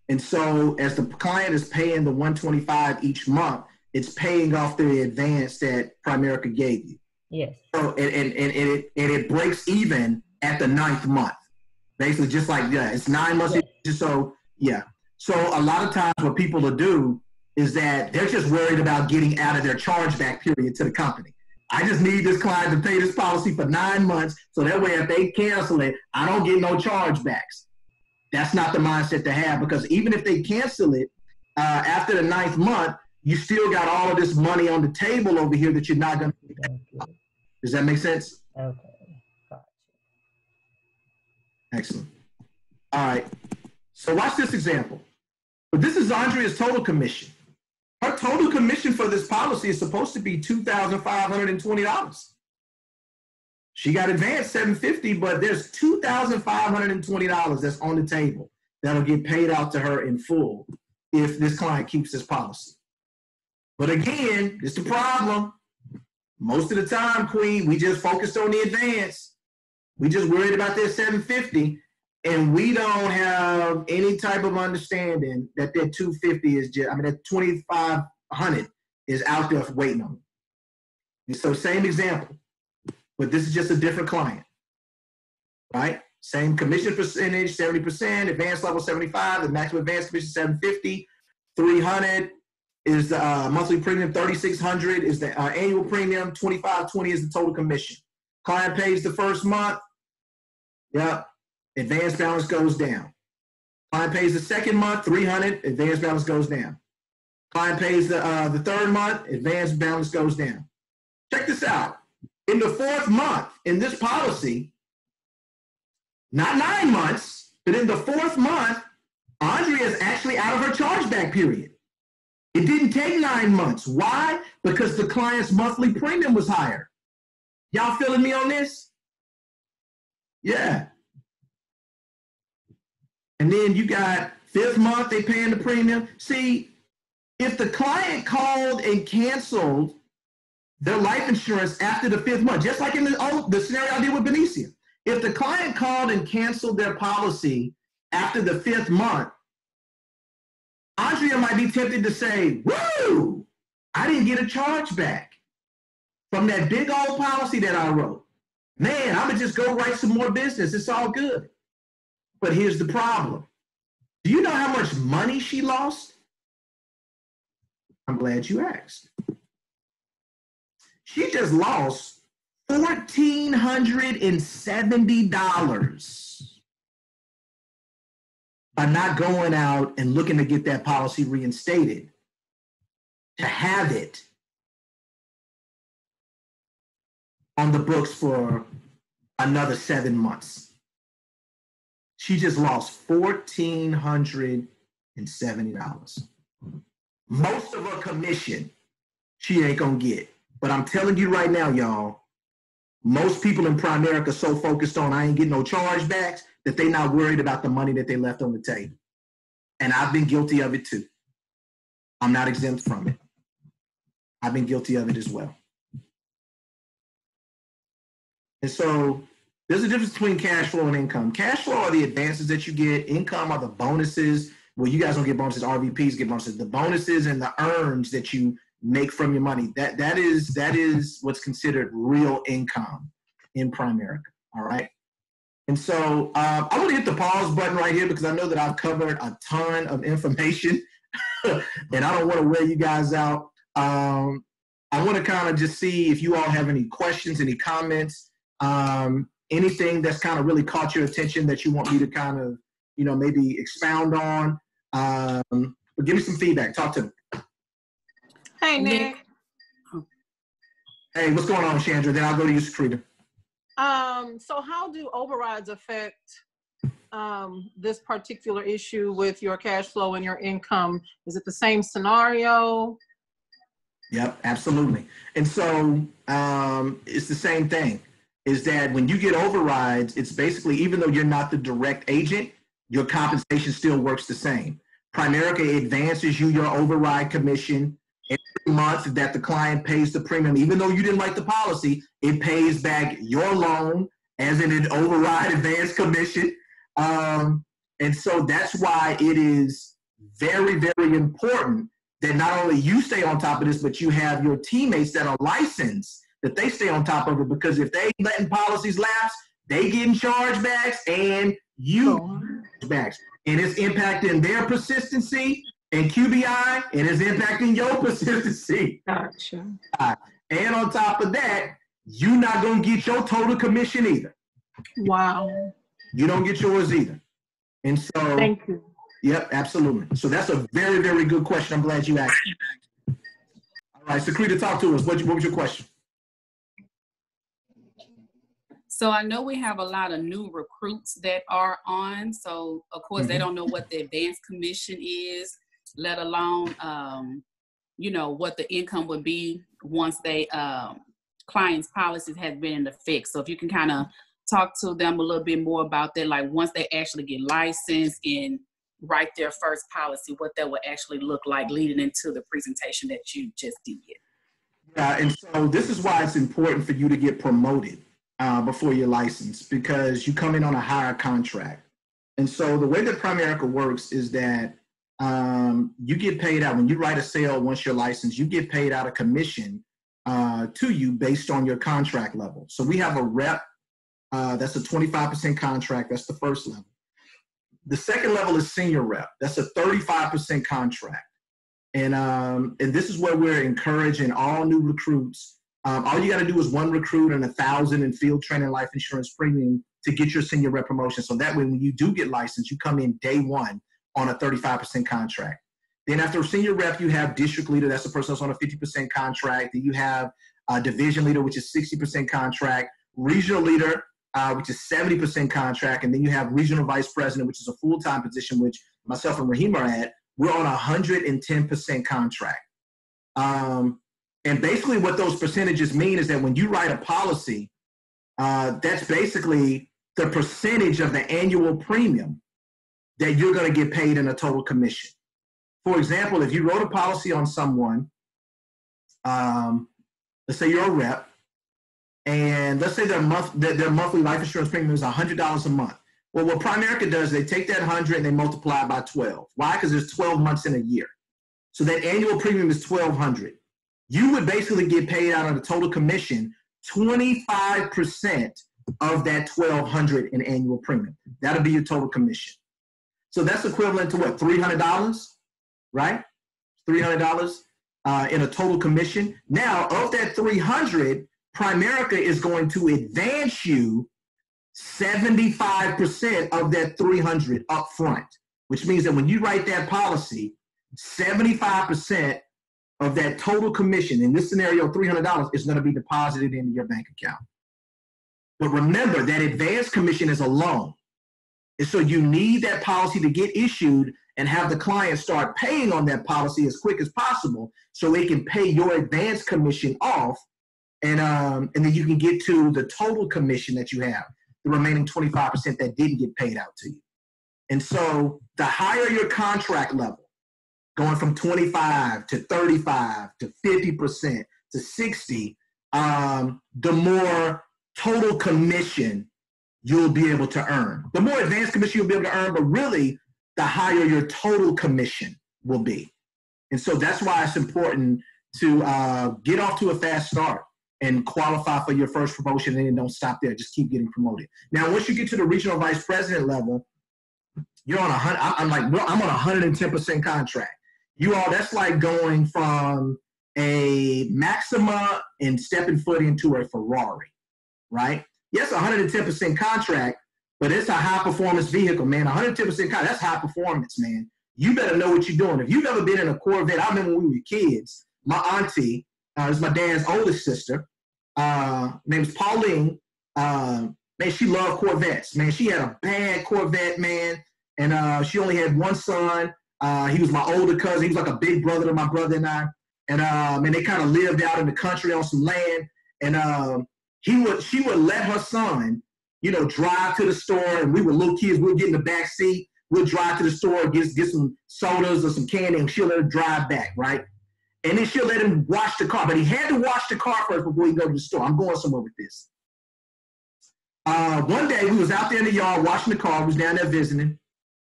And so as the client is paying the $125 each month, it's paying off the advance that Primerica gave you. Yes. So and it breaks even at the 9th month. Basically, just like, yeah, it's 9 months. Yes. So yeah. So a lot of times what people will do is that they're just worried about getting out of their chargeback period to the company. I just need this client to pay this policy for 9 months, so that way if they cancel it, I don't get no chargebacks. That's not the mindset to have, because even if they cancel it after the 9th month, you still got all of this money on the table over here that you're not going to pay. Does that make sense? Okay. Gotcha. Excellent. All right. So watch this example. But this is Andrea's total commission. Her total commission for this policy is supposed to be $2,520. She got advanced $750, but there's $2,520 that's on the table that'll get paid out to her in full if this client keeps this policy. But again, it's the problem. Most of the time, Queen, we just focused on the advance. We just worried about that $750, and we don't have any type of understanding that that $250 is just, I mean, that $2,500 is out there waiting on. And so same example, but this is just a different client, right? Same commission percentage, 70%, advanced level 75, the maximum advanced commission 750, 300 is the monthly premium, 3,600 is the annual premium, 2,520 is the total commission. Client pays the first month, Yep. Advanced balance goes down. Client pays the second month, $300, advanced balance goes down. Client pays the third month, advanced balance goes down. Check this out. In the fourth month, in this policy, not 9 months, but in the fourth month, Andrea is actually out of her chargeback period. It didn't take 9 months. Why? Because the client's monthly premium was higher. Y'all feeling me on this? Yeah. And then you got fifth month, they paying the premium. See, if the client called and canceled their life insurance after the fifth month, just like in the scenario I did with Benicia, if the client called and canceled their policy after the fifth month, Andrea might be tempted to say, woo, I didn't get a charge back from that big old policy that I wrote. Man, I'm going to just go write some more business. It's all good. But here's the problem. Do you know how much money she lost? I'm glad you asked. She just lost $1,470 by not going out and looking to get that policy reinstated, to have it on the books for another 7 months. She just lost $1,470. Most of her commission she ain't gonna get. But I'm telling you right now, y'all, most people in Primerica are so focused on I ain't getting no chargebacks that they not worried about the money that they left on the table. And I've been guilty of it too. I'm not exempt from it. I've been guilty of it as well. And so there's a difference between cash flow and income. Cash flow are the advances that you get. Income are the bonuses. Well, you guys don't get bonuses. RVPs get bonuses. The bonuses and the earns that you make from your money. That is what's considered real income in Primerica. All right. And so I want to hit the pause button right here because I know that I've covered a ton of information and I don't want to wear you guys out. I want to kind of just see if you all have any questions, any comments, anything that's kind of really caught your attention that you want me to kind of, maybe expound on. But give me some feedback. Talk to me. Hey, Nick. Hey, what's going on, Chandra? Then I'll go to you, Sakrita. So how do overrides affect this particular issue with your cash flow and your income? Is it the same scenario? Yep, absolutely. And so it's the same thing, is that when you get overrides, it's basically, even though you're not the direct agent, your compensation still works the same. Primerica advances you your override commission every month that the client pays the premium. Even though you didn't write the policy, it pays back your loan as an override advance commission. And so that's why it is very, very important that not only you stay on top of this, but you have your teammates that are licensed, that they stay on top of it, because if they letting policies lapse, they getting chargebacks and you chargebacks. And it's impacting their persistency and QBI, and it's impacting your persistency. Gotcha. And on top of that, you're not going to get your total commission either. Wow. You don't get yours either. And so, thank you. Yep, absolutely. So that's a very, very good question. I'm glad you asked. All right, Sakrita, talk to us. What was your question? So I know we have a lot of new recruits that are on. So of course they don't know what the advance commission is, let alone, what the income would be once they clients' policies has been in effect. So if you can kind of talk to them a little bit more about that, like once they actually get licensed and write their first policy, what that would actually look like leading into the presentation that you just did. Yeah, and so this is why it's important for you to get promoted before you're licensed, because you come in on a higher contract. And so the way that Primerica works is that you get paid out when you write a sale. Once you're licensed, you get paid out a commission to you based on your contract level. So we have a rep that's a 25% contract. That's the first level. The second level is senior rep. That's a 35% contract. And this is where we're encouraging all new recruits. All you got to do is one recruit and 1,000 in field training life insurance premium to get your senior rep promotion. So that way, when you do get licensed, you come in day one on a 35% contract. Then after senior rep, you have district leader. That's the person that's on a 50% contract. Then you have division leader, which is 60% contract. Regional leader, which is 70% contract. And then you have regional vice president, which is a full-time position, which myself and Raheem are at. We're on 110% contract. And basically what those percentages mean is that when you write a policy, that's basically the percentage of the annual premium that you're going to get paid in a total commission. For example, if you wrote a policy on someone, let's say you're a rep, and let's say their monthly life insurance premium is $100 a month. Well, what Primerica does, they take that 100 and they multiply it by 12. Why? Because there's 12 months in a year. So that annual premium is $1,200. You would basically get paid out of the total commission 25% of that $1,200 in annual premium. That'll be your total commission. So that's equivalent to what, $300, right? $300 in a total commission. Now, of that $300, Primerica is going to advance you 75% of that $300 up front, which means that when you write that policy, 75% of that total commission, in this scenario, $300, is going to be deposited into your bank account. But remember, that advance commission is a loan. And so you need that policy to get issued and have the client start paying on that policy as quick as possible so they can pay your advance commission off, and then you can get to the total commission that you have, the remaining 25% that didn't get paid out to you. And so the higher your contract level, going from 25 to 35 to 50% to 60, the more total commission you'll be able to earn. The more advanced commission you'll be able to earn, but really the higher your total commission will be. And so that's why it's important to get off to a fast start and qualify for your first promotion, and then don't stop there. Just keep getting promoted. Now, once you get to the regional vice president level, you're on I'm on 110% contract. You all, that's like going from a Maxima and stepping foot into a Ferrari, right? Yes, 110% contract, but it's a high performance vehicle, man. 110% contract, that's high performance, man. You better know what you're doing. If you've ever been in a Corvette, I remember when we were kids, my auntie, is my dad's oldest sister, named Pauline. Man, she loved Corvettes, man. She had a bad Corvette, man, and she only had one son. He was my older cousin. He was like a big brother to my brother and I. And they kind of lived out in the country on some land. And she would let her son, drive to the store. And we were little kids. We would get in the back seat. We'd drive to the store, get some sodas or some candy, and she'll let him drive back, right? And then she'll let him wash the car. But he had to wash the car first before he go to the store. I'm going somewhere with this. One day, we was out there in the yard washing the car. We was down there visiting.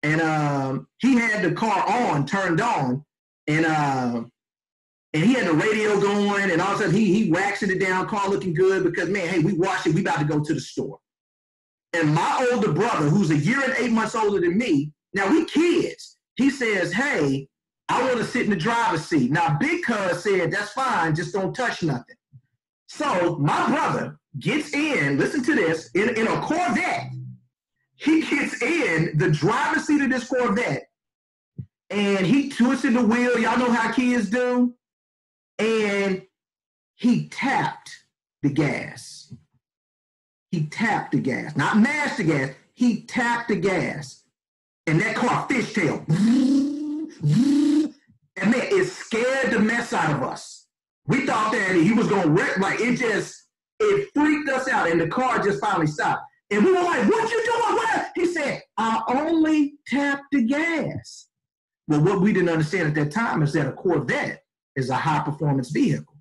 And he had the car turned on, and he had the radio going, and all of a sudden he waxing it down, car looking good because, man, hey, we washed it. We about to go to the store. And my older brother, who's a year and 8 months older than me, now we kids, he says, hey, I want to sit in the driver's seat. Now, Big Cuz said, that's fine, just don't touch nothing. So my brother gets in, listen to this, in a Corvette. He gets in the driver's seat of this Corvette, and he twisted the wheel. Y'all know how kids do. And he tapped the gas. He tapped the gas. Not mashed the gas. He tapped the gas. And that car fishtailed. And man, it scared the mess out of us. We thought that he was going to wreck. Like, it freaked us out. And the car just finally stopped. And we were like, what you doing? What? He said, I only tapped the gas. Well, what we didn't understand at that time is that a Corvette is a high-performance vehicle.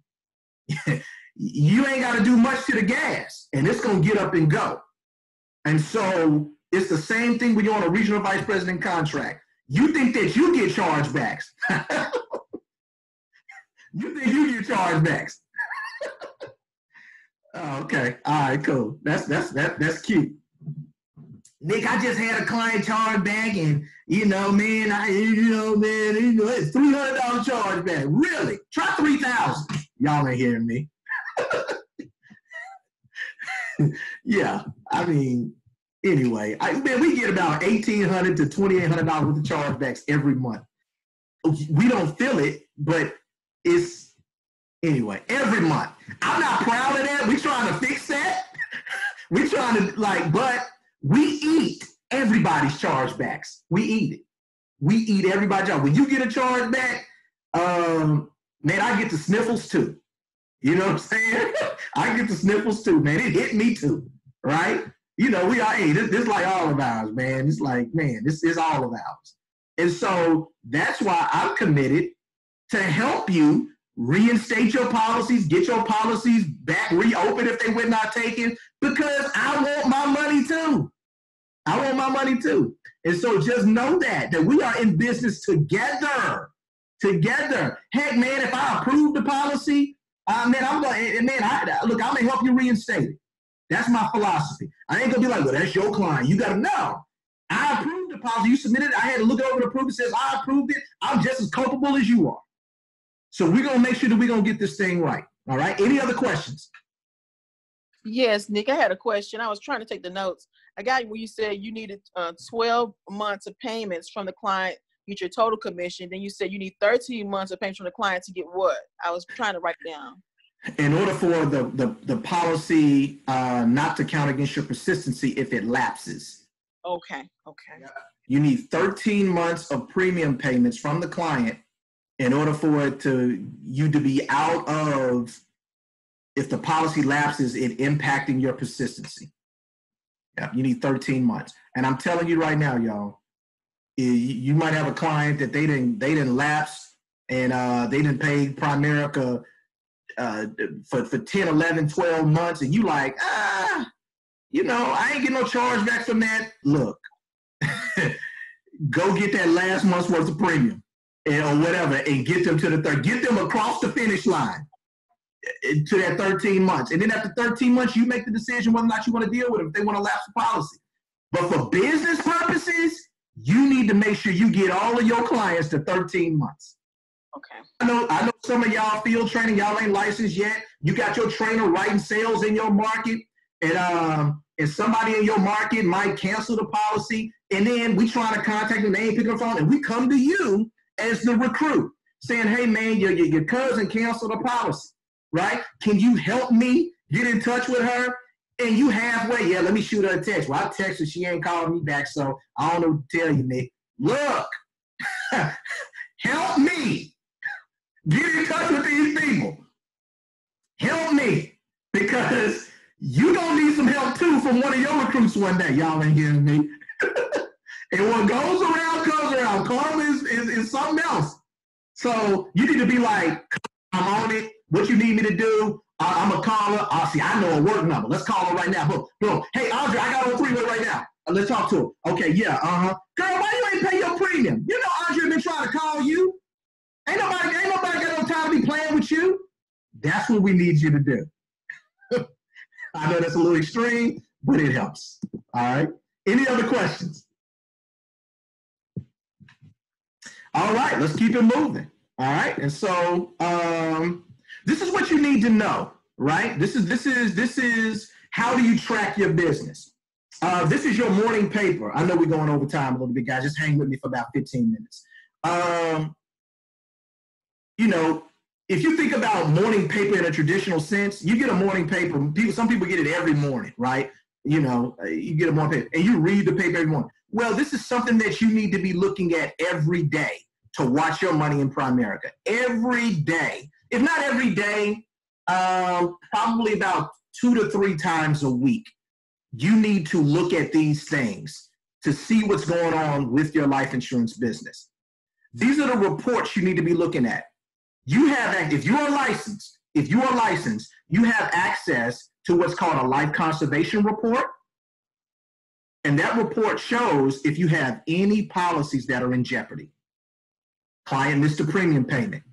You ain't got to do much to the gas, and it's going to get up and go. And so it's the same thing when you're on a regional vice president contract. You think that you get chargebacks. You think you get chargebacks. Oh, okay. All right, cool. That's cute. Nick, I just had a client charge back, and it's $300 charge back. Really? Try $3,000. Y'all ain't hearing me. Yeah, I mean, Anyway, man, we get about $1,800 to $2,800 worth of chargebacks every month. We don't feel it, but it's, anyway, every month. I'm not proud of that. We're trying to fix that. We're trying to, but we eat everybody's chargebacks. We eat it. We eat everybody's charge. When you get a chargeback, man, I get the sniffles too. You know what I'm saying? I get the sniffles too, man. It hit me too, right? You know, we are, hey, this is like all of ours, man. It's like, man, this is all of ours. And so that's why I'm committed to help you reinstate your policies, get your policies back, reopen if they were not taken, because I want my money too. I want my money too. And so just know that we are in business together. Together. Heck, man, if I approve the policy, I'm gonna help you reinstate it. That's my philosophy. I ain't gonna be like, well, that's your client. You gotta know. I approved the policy. You submitted it. I had to look over the proof. It says I approved it. I'm just as culpable as you are. So we're gonna make sure that we're gonna get this thing right. All right. Any other questions? Yes, Nick, I had a question. I was trying to take the notes. I got where you said you needed 12 months of payments from the client to get your total commission. Then you said you need 13 months of payments from the client to get what? I was trying to write it down. In order for the policy not to count against your persistency if it lapses. Okay. You need 13 months of premium payments from the client in order for you to be out of, if the policy lapses, it impacting your persistency. Yeah, you need 13 months. And I'm telling you right now, y'all, you might have a client that they didn't lapse and they didn't pay Primerica for 10, 11, 12 months, and you like, I ain't getting no chargeback from that. Look, go get that last month's worth of premium or whatever and get them to get them across the finish line to that 13 months. And then after 13 months, you make the decision whether or not you want to deal with them if they want to lapse the policy. But for business purposes, you need to make sure you get all of your clients to 13 months. Okay. I know some of y'all field training, y'all ain't licensed yet. You got your trainer writing sales in your market, and somebody in your market might cancel the policy, and then we try to contact them, they ain't picking the phone, and we come to you as the recruit saying, hey man, your cousin canceled the policy, right? Can you help me get in touch with her? And you halfway, yeah, let me shoot her a text. Well, I text her, she ain't calling me back, so I don't know what to tell you, Nick. Look, help me. Get in touch with these people. Help me, because you gonna need some help too from one of your recruits one day. Y'all ain't hearing me. And what goes around comes around. Karma is something else. So you need to be like, I'm on it. What you need me to do? I'm gonna call her. I know a work number. Let's call her right now. Boom. Hey, Andre, I got her on three-way right now. Let's talk to her. Okay, yeah, Girl, why you ain't pay your premium? You know Andre been trying to call you. Ain't nobody got no time to be playing with you. That's what we need you to do. I know that's a little extreme, but it helps. All right. Any other questions? All right, let's keep it moving. All right. And so this is what you need to know, right? This is how do you track your business? This is your morning paper. I know we're going over time a little bit, guys. Just hang with me for about 15 minutes. If you think about morning paper in a traditional sense, you get a morning paper. Some people get it every morning, right? You get a morning paper and you read the paper every morning. Well, this is something that you need to be looking at every day to watch your money in Primerica. Every day. If not every day, probably about 2 to 3 times a week. You need to look at these things to see what's going on with your life insurance business. These are the reports you need to be looking at. If you are licensed, you have access to what's called a life conservation report. And that report shows if you have any policies that are in jeopardy. Client missed a premium payment.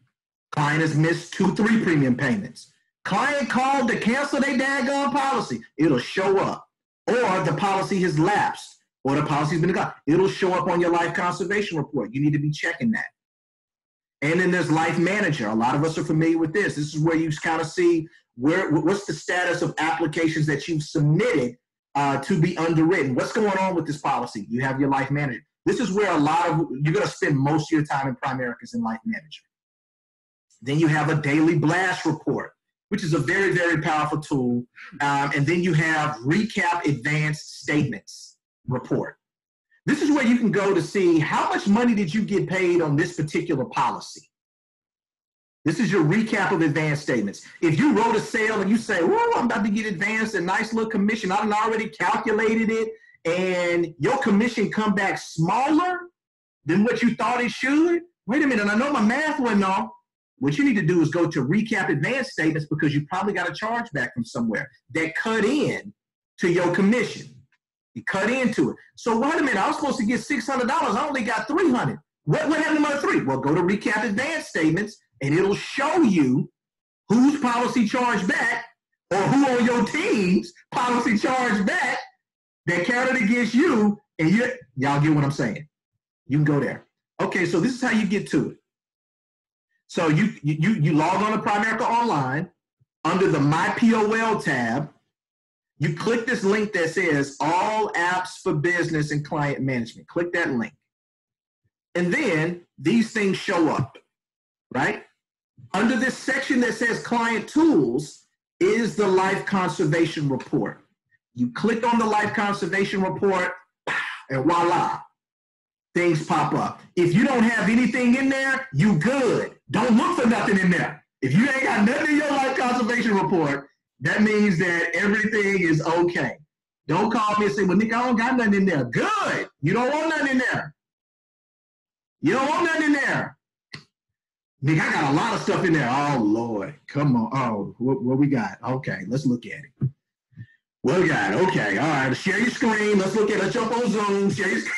Client has missed 2, 3 premium payments. Client called to cancel their daggone policy. It'll show up. Or the policy has lapsed, or the policy's been gone. It'll show up on your life conservation report. You need to be checking that. And then there's Life Manager. A lot of us are familiar with this. This is where you kind of see what's the status of applications that you've submitted to be underwritten. What's going on with this policy? You have your life manager. This is where you're going to spend most of your time in Primerica's in life manager. Then you have a daily blast report, which is a very, very powerful tool. And then you have recap advanced statements report. This is where you can go to see how much money did you get paid on this particular policy. This is your recap of advanced statements. If you wrote a sale and you say, oh, I'm about to get advanced, a nice little commission, I've already calculated it, and your commission come back smaller than what you thought it should, wait a minute, I know my math went off. What you need to do is go to recap advanced statements because you probably got a chargeback from somewhere that cut in to your commission. You cut into it. So wait a minute, I was supposed to get $600. I only got $300. What happened to my $300? Well, go to recap advanced statements and it'll show you whose policy charged back or who on your team's policy charged back that counted against you. And y'all get what I'm saying? You can go there. Okay, so this is how you get to it. So you log on to Primerica Online under the My POL tab. You click this link that says All Apps for Business and Client Management. Click that link. And then these things show up, right? Under this section that says Client Tools is the Life Conservation Report. You click on the Life Conservation Report, and voila, things pop up. If you don't have anything in there, you good. Don't look for nothing in there. If you ain't got nothing in your Life Conservation Report, that means that everything is okay. Don't call me and say, well, Nick, I don't got nothing in there. Good. You don't want nothing in there. You don't want nothing in there. Nick, I got a lot of stuff in there. Oh, Lord. Come on. Oh, what we got? Okay, let's look at it. What we got? Okay, all right. Share your screen. Let's look at it. Let's jump on Zoom. Share your screen.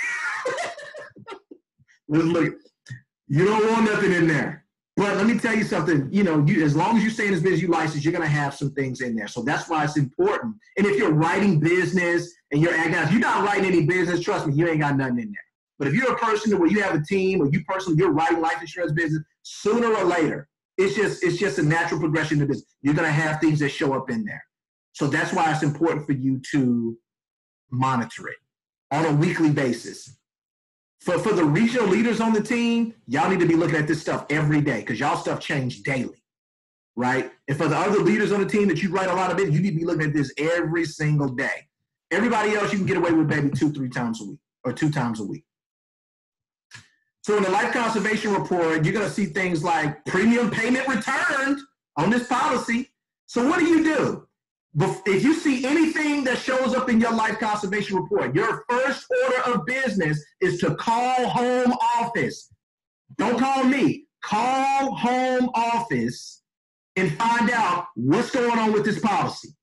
Let's look. You don't want nothing in there. But let me tell you something, as long as you stay in this business, you license, you're going to have some things in there. So that's why it's important. And if you're writing business and you're not writing any business, trust me, you ain't got nothing in there. But if you're a person where you have a team or you personally, you're writing life insurance business, sooner or later, it's just a natural progression of business. You're going to have things that show up in there. So that's why it's important for you to monitor it on a weekly basis. For the regional leaders on the team, y'all need to be looking at this stuff every day because y'all stuff change daily, right? And for the other leaders on the team that you write a lot of it, you need to be looking at this every single day. Everybody else, you can get away with maybe 2-3 times a week or 2 times a week. So in the Life Conservation Report, you're going to see things like premium payment returned on this policy. So what do? If you see anything that shows up in your Life Conservation Report, your first order of business is to call home office. Don't call me. Call home office and find out what's going on with this policy.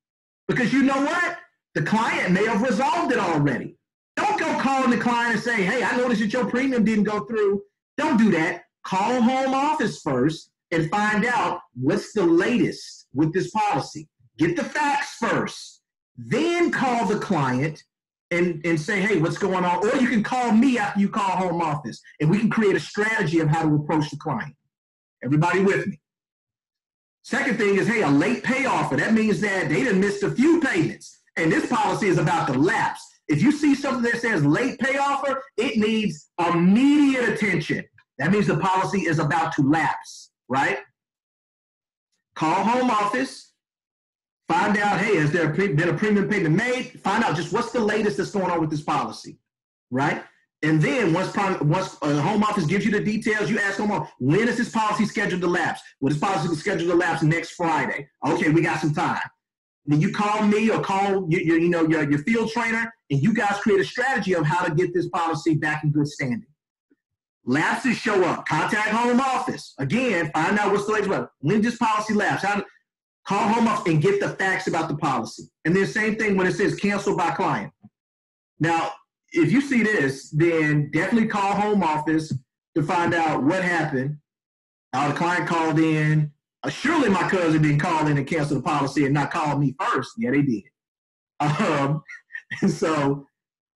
Because you know what? The client may have resolved it already. Don't go calling the client and say, hey, I noticed that your premium didn't go through. Don't do that. Call home office first and find out what's the latest with this policy. Get the facts first, then call the client and say, hey, what's going on? Or you can call me after you call home office, and we can create a strategy of how to approach the client. Everybody with me? Second thing is, hey, a late pay offer. That means that they done missed a few payments, and this policy is about to lapse. If you see something that says late pay offer, it needs immediate attention. That means the policy is about to lapse, right? Call home office. Find out, hey, has there been a premium payment made? Find out just what's the latest that's going on with this policy, right? And then once home office gives you the details, you ask home office, when is this policy scheduled to lapse? Well, this policy is scheduled to lapse next Friday. Okay, we got some time. Then you call me or call your field trainer, and you guys create a strategy of how to get this policy back in good standing. Lapses show up. Contact home office. Again, find out what's the latest. When did this policy lapse? Call home office and get the facts about the policy. And then same thing when it says canceled by client. Now, if you see this, then definitely call home office to find out what happened. The client called in. Surely my cousin didn't call in and cancel the policy and not call me first. Yeah, they did. And so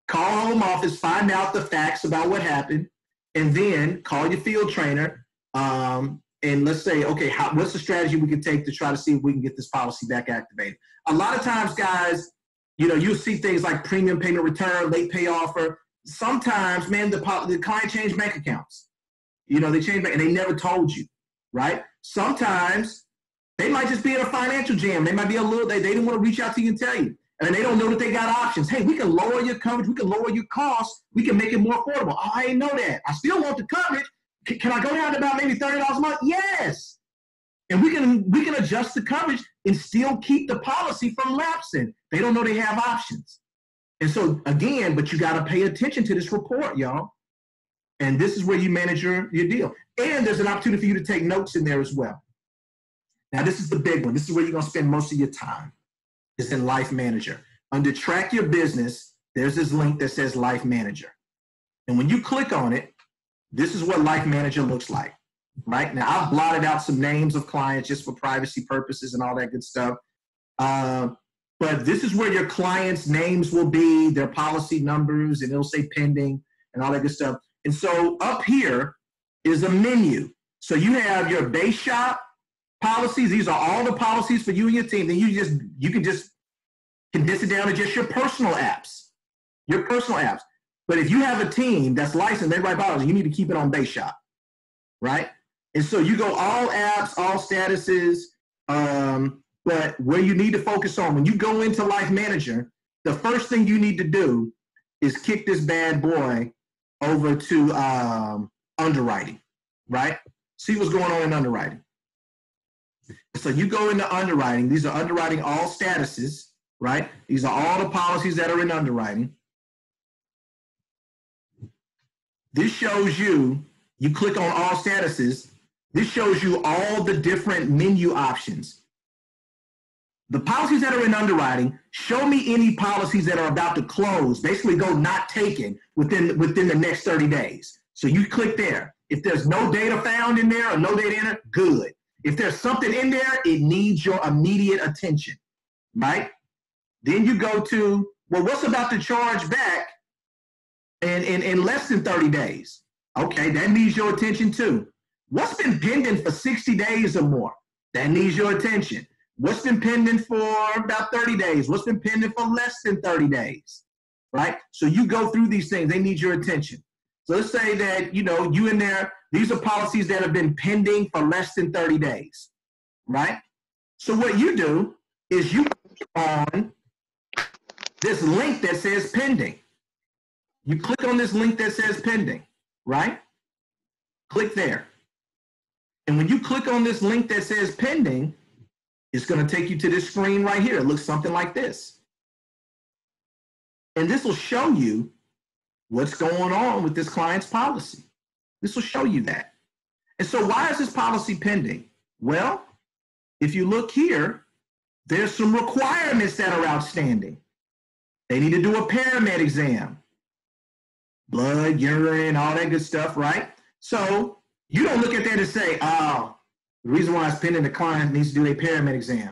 call home office, find out the facts about what happened, and then call your field trainer. And let's say, okay, what's the strategy we can take to try to see if we can get this policy back activated? A lot of times, guys, You know, you'll see things like premium payment return, late pay offer. Sometimes, man, the client changed bank accounts. You know, they changed bank and they never told you, right? Sometimes they might just be in a financial jam. They might be a little, they didn't want to reach out to you and tell you. And they don't know that they got options. Hey, we can lower your coverage. We can lower your costs. We can make it more affordable. Oh, I didn't know that. I still want the coverage. Can I go down to about maybe $30 a month? Yes. And we can adjust the coverage and still keep the policy from lapsing. They don't know they have options. And so, again, but you got to pay attention to this report, y'all. And this is where you manage your deal. And there's an opportunity for you to take notes in there as well. Now, this is the big one. This is where you're going to spend most of your time. It's in Life Manager. Under Track Your Business, there's this link that says Life Manager. And when you click on it, this is what Life Manager looks like, right? Now, I've blotted out some names of clients just for privacy purposes and all that good stuff. But this is where your clients' names will be, their policy numbers, and it'll say pending and all that good stuff. And so up here is a menu. So you have your base shop policies. These are all the policies for you and your team. Then you can just condense it down to just your personal apps. Your personal apps. But if you have a team that's licensed, they write policies, you need to keep it on base shop, right? And so you go all apps, all statuses, but where you need to focus on, when you go into Life Manager, the first thing you need to do is kick this bad boy over to underwriting, right? See what's going on in underwriting. So you go into underwriting. These are underwriting all statuses, right? These are all the policies that are in underwriting. This shows you click on all statuses. This shows you all the different menu options. The policies that are in underwriting, show me any policies that are about to close, basically go not taken within the next 30 days. So you click there. If there's no data found in there or no data in it, good. If there's something in there, it needs your immediate attention, right? Then you go to, well, what's about to charge back in less than 30 days? Okay, that needs your attention too. What's been pending for 60 days or more? That needs your attention. What's been pending for about 30 days? What's been pending for less than 30 days, right? So you go through these things, they need your attention. So let's say that, you in there, these are policies that have been pending for less than 30 days, right? So what you do is you click on this link that says pending. You click on this link that says pending, right? Click there. And when you click on this link that says pending, it's going to take you to this screen right here. It looks something like this. And this will show you what's going on with this client's policy. This will show you that. And so why is this policy pending? Well, if you look here, there's some requirements that are outstanding. They need to do a paramed exam. Blood, urine, all that good stuff, right? So you don't look at that and say, oh, the reason why it's pending, the client needs to do a paramed exam.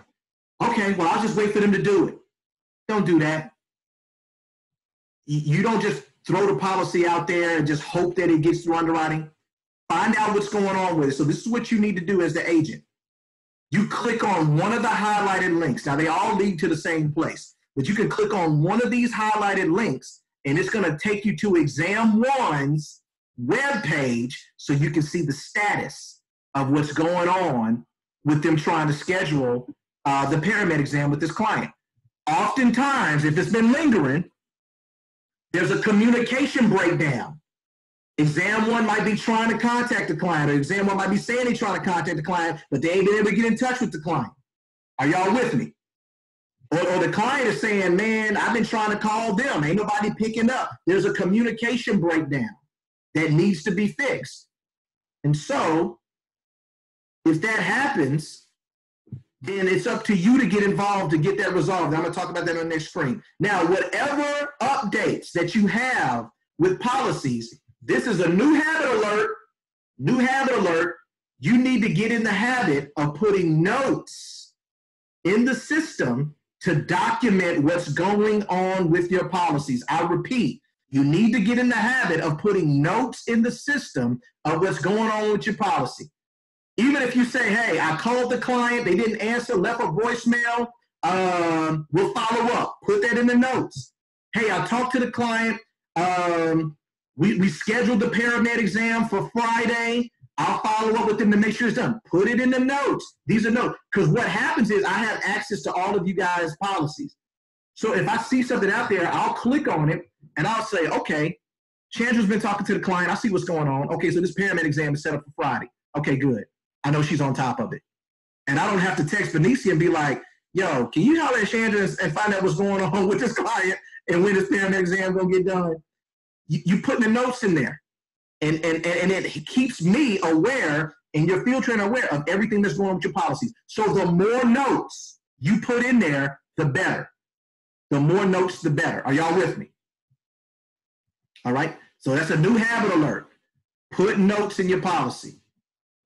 Okay, well, I'll just wait for them to do it. Don't do that. You don't just throw the policy out there and just hope that it gets through underwriting. Find out what's going on with it. So this is what you need to do as the agent. You click on one of the highlighted links. Now, they all lead to the same place, but you can click on one of these highlighted links, and it's going to take you to Exam 1's webpage so you can see the status of what's going on with them trying to schedule the paramed exam with this client. Oftentimes, if it's been lingering, there's a communication breakdown. Exam 1 might be trying to contact the client, or Exam 1 might be saying they're trying to contact the client, but they ain't been able to get in touch with the client. Are y'all with me? Or the client is saying, man, I've been trying to call them. Ain't nobody picking up. There's a communication breakdown that needs to be fixed. And so, if that happens, then it's up to you to get involved to get that resolved. I'm going to talk about that on the next screen. Now, whatever updates that you have with policies, this is a new habit alert. New habit alert. You need to get in the habit of putting notes in the system to document what's going on with your policies. I repeat, you need to get in the habit of putting notes in the system of what's going on with your policy. Even if you say, hey, I called the client, they didn't answer, left a voicemail, we'll follow up. Put that in the notes. Hey, I talked to the client. We scheduled the paramed exam for Friday. I'll follow up with them to make sure it's done. Put it in the notes. These are notes. Because what happens is I have access to all of you guys' policies. So if I see something out there, I'll click on it and I'll say, okay, Chandra's been talking to the client. I see what's going on. Okay, so this paramed exam is set up for Friday. Okay, good. I know she's on top of it. And I don't have to text Benicia and be like, yo, can you holler at Chandra and find out what's going on with this client and when this paramed exam going to get done? You put the notes in there. And it keeps me aware and your field trainer aware of everything that's going on with your policies. So the more notes you put in there, the better. The more notes, the better. Are y'all with me? All right. So that's a new habit alert. Put notes in your policy.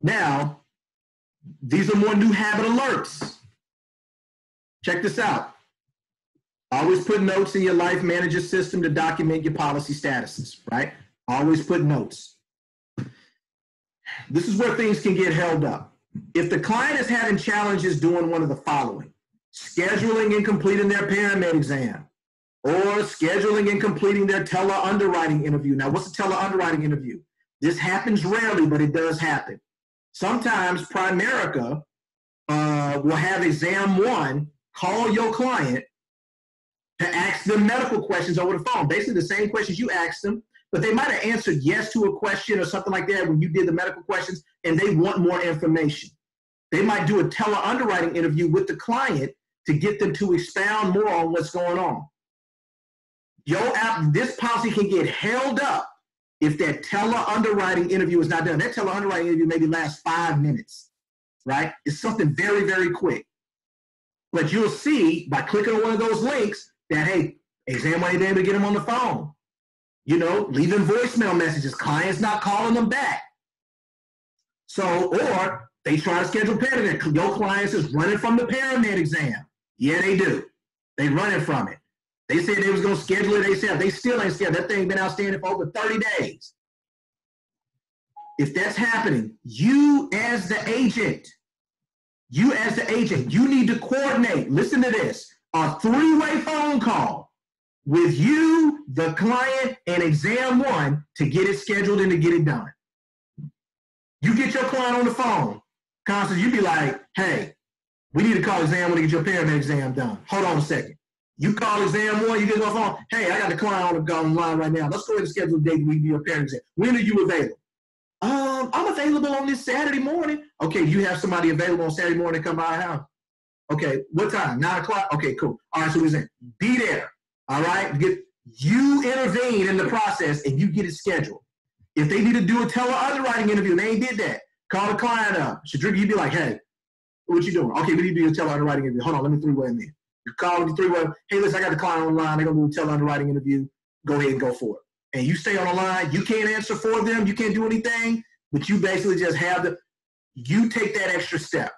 Now, these are more new habit alerts. Check this out. Always put notes in your life manager system to document your policy statuses, right? Always put notes. This is where things can get held up. If the client is having challenges doing one of the following, scheduling and completing their paramed exam, or scheduling and completing their tele-underwriting interview. Now, what's a tele-underwriting interview? This happens rarely, but it does happen. Sometimes Primerica will have exam one call your client to ask them medical questions over the phone. Basically the same questions you asked them, but they might have answered yes to a question or something like that when you did the medical questions and they want more information. They might do a tele-underwriting interview with the client to get them to expound more on what's going on. This policy can get held up if that tele-underwriting interview is not done. That tele-underwriting interview maybe lasts 5 minutes, right? It's something very, very quick. But you'll see by clicking on one of those links that, hey, exam one ain't able to get them on the phone. You know, leaving voicemail messages, clients not calling them back. So, or they try to schedule paramed. Your clients is running from the paramed exam. Yeah, they do. They running from it. They said they was going to schedule it. They said they still ain't scheduled. That thing been outstanding for over 30 days. If that's happening, you as the agent, you need to coordinate. Listen to this. A three-way phone call with you, the client, and exam one to get it scheduled and to get it done. You get your client on the phone. Constance, you be like, hey, we need to call exam one to get your paramed exam done. Hold on a second. You call exam one, you get on the phone. Hey, I got the client on the line right now. Let's go ahead and schedule a date we do your paramed exam. When are you available? I'm available on this Saturday morning. Okay, you have somebody available on Saturday morning to come by our house. Okay, what time? 9 o'clock? Okay, cool. All right, so we're saying be there. All right, you intervene in the process and you get it scheduled. If they need to do a tele-underwriting interview and they ain't did that, call the client up. Shadrika, you be like, hey, what you doing? Okay, we need to do a tele-underwriting interview. Hold on, let me three-way in there. You call the three-way. Hey, listen, I got the client on the line. They're going to do a tele-underwriting interview. Go ahead and go for it. And you stay on the line. You can't answer for them. You can't do anything. But you basically just you take that extra step.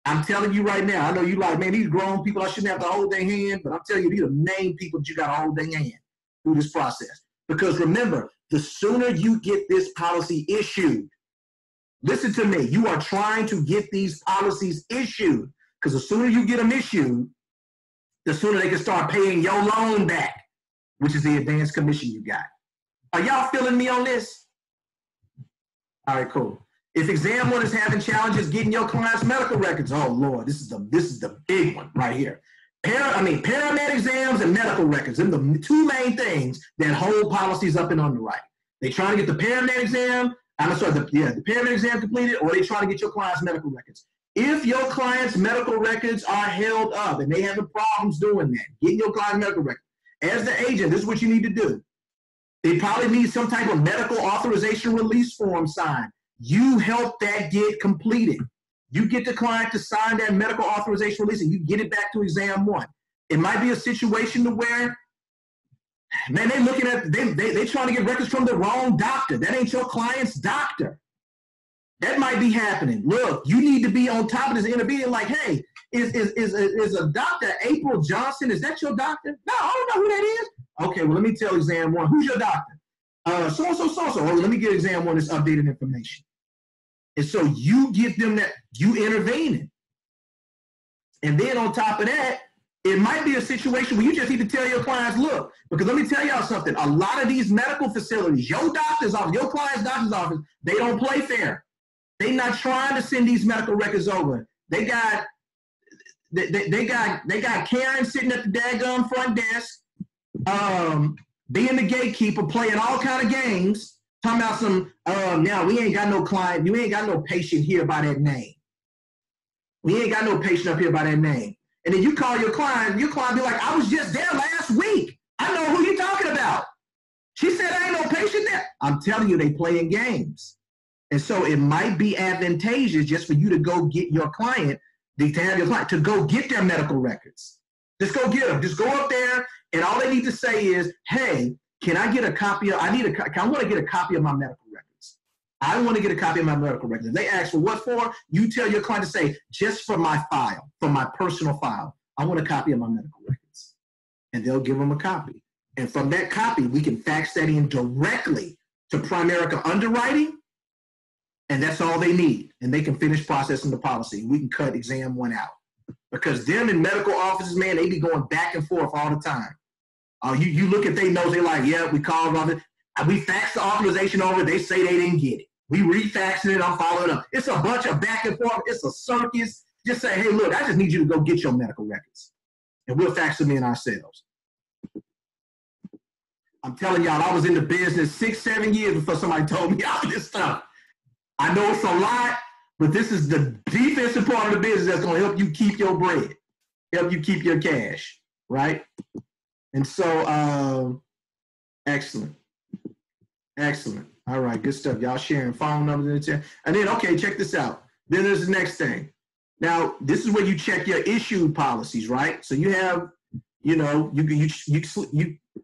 I'm telling you right now, I know you like, man, these grown people, I shouldn't have to hold their hand. But I'm telling you, these are the main people that you got to hold their hand through this process. Because remember, the sooner you get this policy issued, listen to me, you are trying to get these policies issued. Because the sooner you get them issued, the sooner they can start paying your loan back, which is the advance commission you got. Are y'all feeling me on this? All right, cool. If exam one is having challenges getting your client's medical records, oh Lord, this is the big one right here. Paramed exams and medical records, them the two main things that hold policies up in underwriting. They trying to get the paramed exam, the paramed exam completed, or they trying to get your client's medical records. If your client's medical records are held up and they having problems doing that, getting your client's medical records, as the agent, this is what you need to do. They probably need some type of medical authorization release form signed. You help that get completed. You get the client to sign that medical authorization release and you get it back to exam one. It might be a situation to where, man, they looking at, they trying to get records from the wrong doctor. That ain't your client's doctor. That might be happening. Look, you need to be on top of this intervening like, hey, is a Dr. April Johnson, is that your doctor? No, I don't know who that is. Okay, well, let me tell exam one, who's your doctor? So-and-so. Oh, let me get exam one this updated information. And so you give them that, you intervening. And then on top of that, It might be a situation where you just need to tell your clients, look, because let me tell y'all something. A lot of these medical facilities, your doctor's office, your client's doctor's office, they don't play fair. They're not trying to send these medical records over. They got Karen sitting at the daggum front desk, being the gatekeeper, playing all kind of games, talking about some, now we ain't got no client, you ain't got no patient here by that name. We ain't got no patient up here by that name. And then you call your client be like, I was just there last week. I know who you talking about. She said, I ain't no patient there. I'm telling you, they playing games. And so it might be advantageous just for you to go get your client, to go get their medical records. Just go get them. Just go up there, and all they need to say is, hey, can I get a copy of, I want to get a copy of my medical records. I want to get a copy of my medical records. If they ask for what for, you tell your client to say, just for my file, for my personal file, I want a copy of my medical records. And they'll give them a copy. And from that copy, we can fax that in directly to Primerica Underwriting, and that's all they need. And they can finish processing the policy. We can cut exam 1 out. Because them in medical offices, man, they be going back and forth all the time. You look at their notes, they're like, yeah, we called on it. We faxed the authorization over, they say they didn't get it. We refaxing it, I'm following up. It's a bunch of back and forth, it's a circus. Just say, hey, look, I just need you to go get your medical records. And we'll fax them in ourselves. I'm telling y'all, I was in the business 6, 7 years before somebody told me all this stuff. I know it's a lot, but this is the defensive part of the business that's going to help you keep your bread, help you keep your cash, right? And so, excellent. Excellent. All right, good stuff. Y'all sharing phone numbers in the chat. And then, okay, check this out. Then there's the next thing. Now, this is where you check your issued policies, right? So you have, you know, you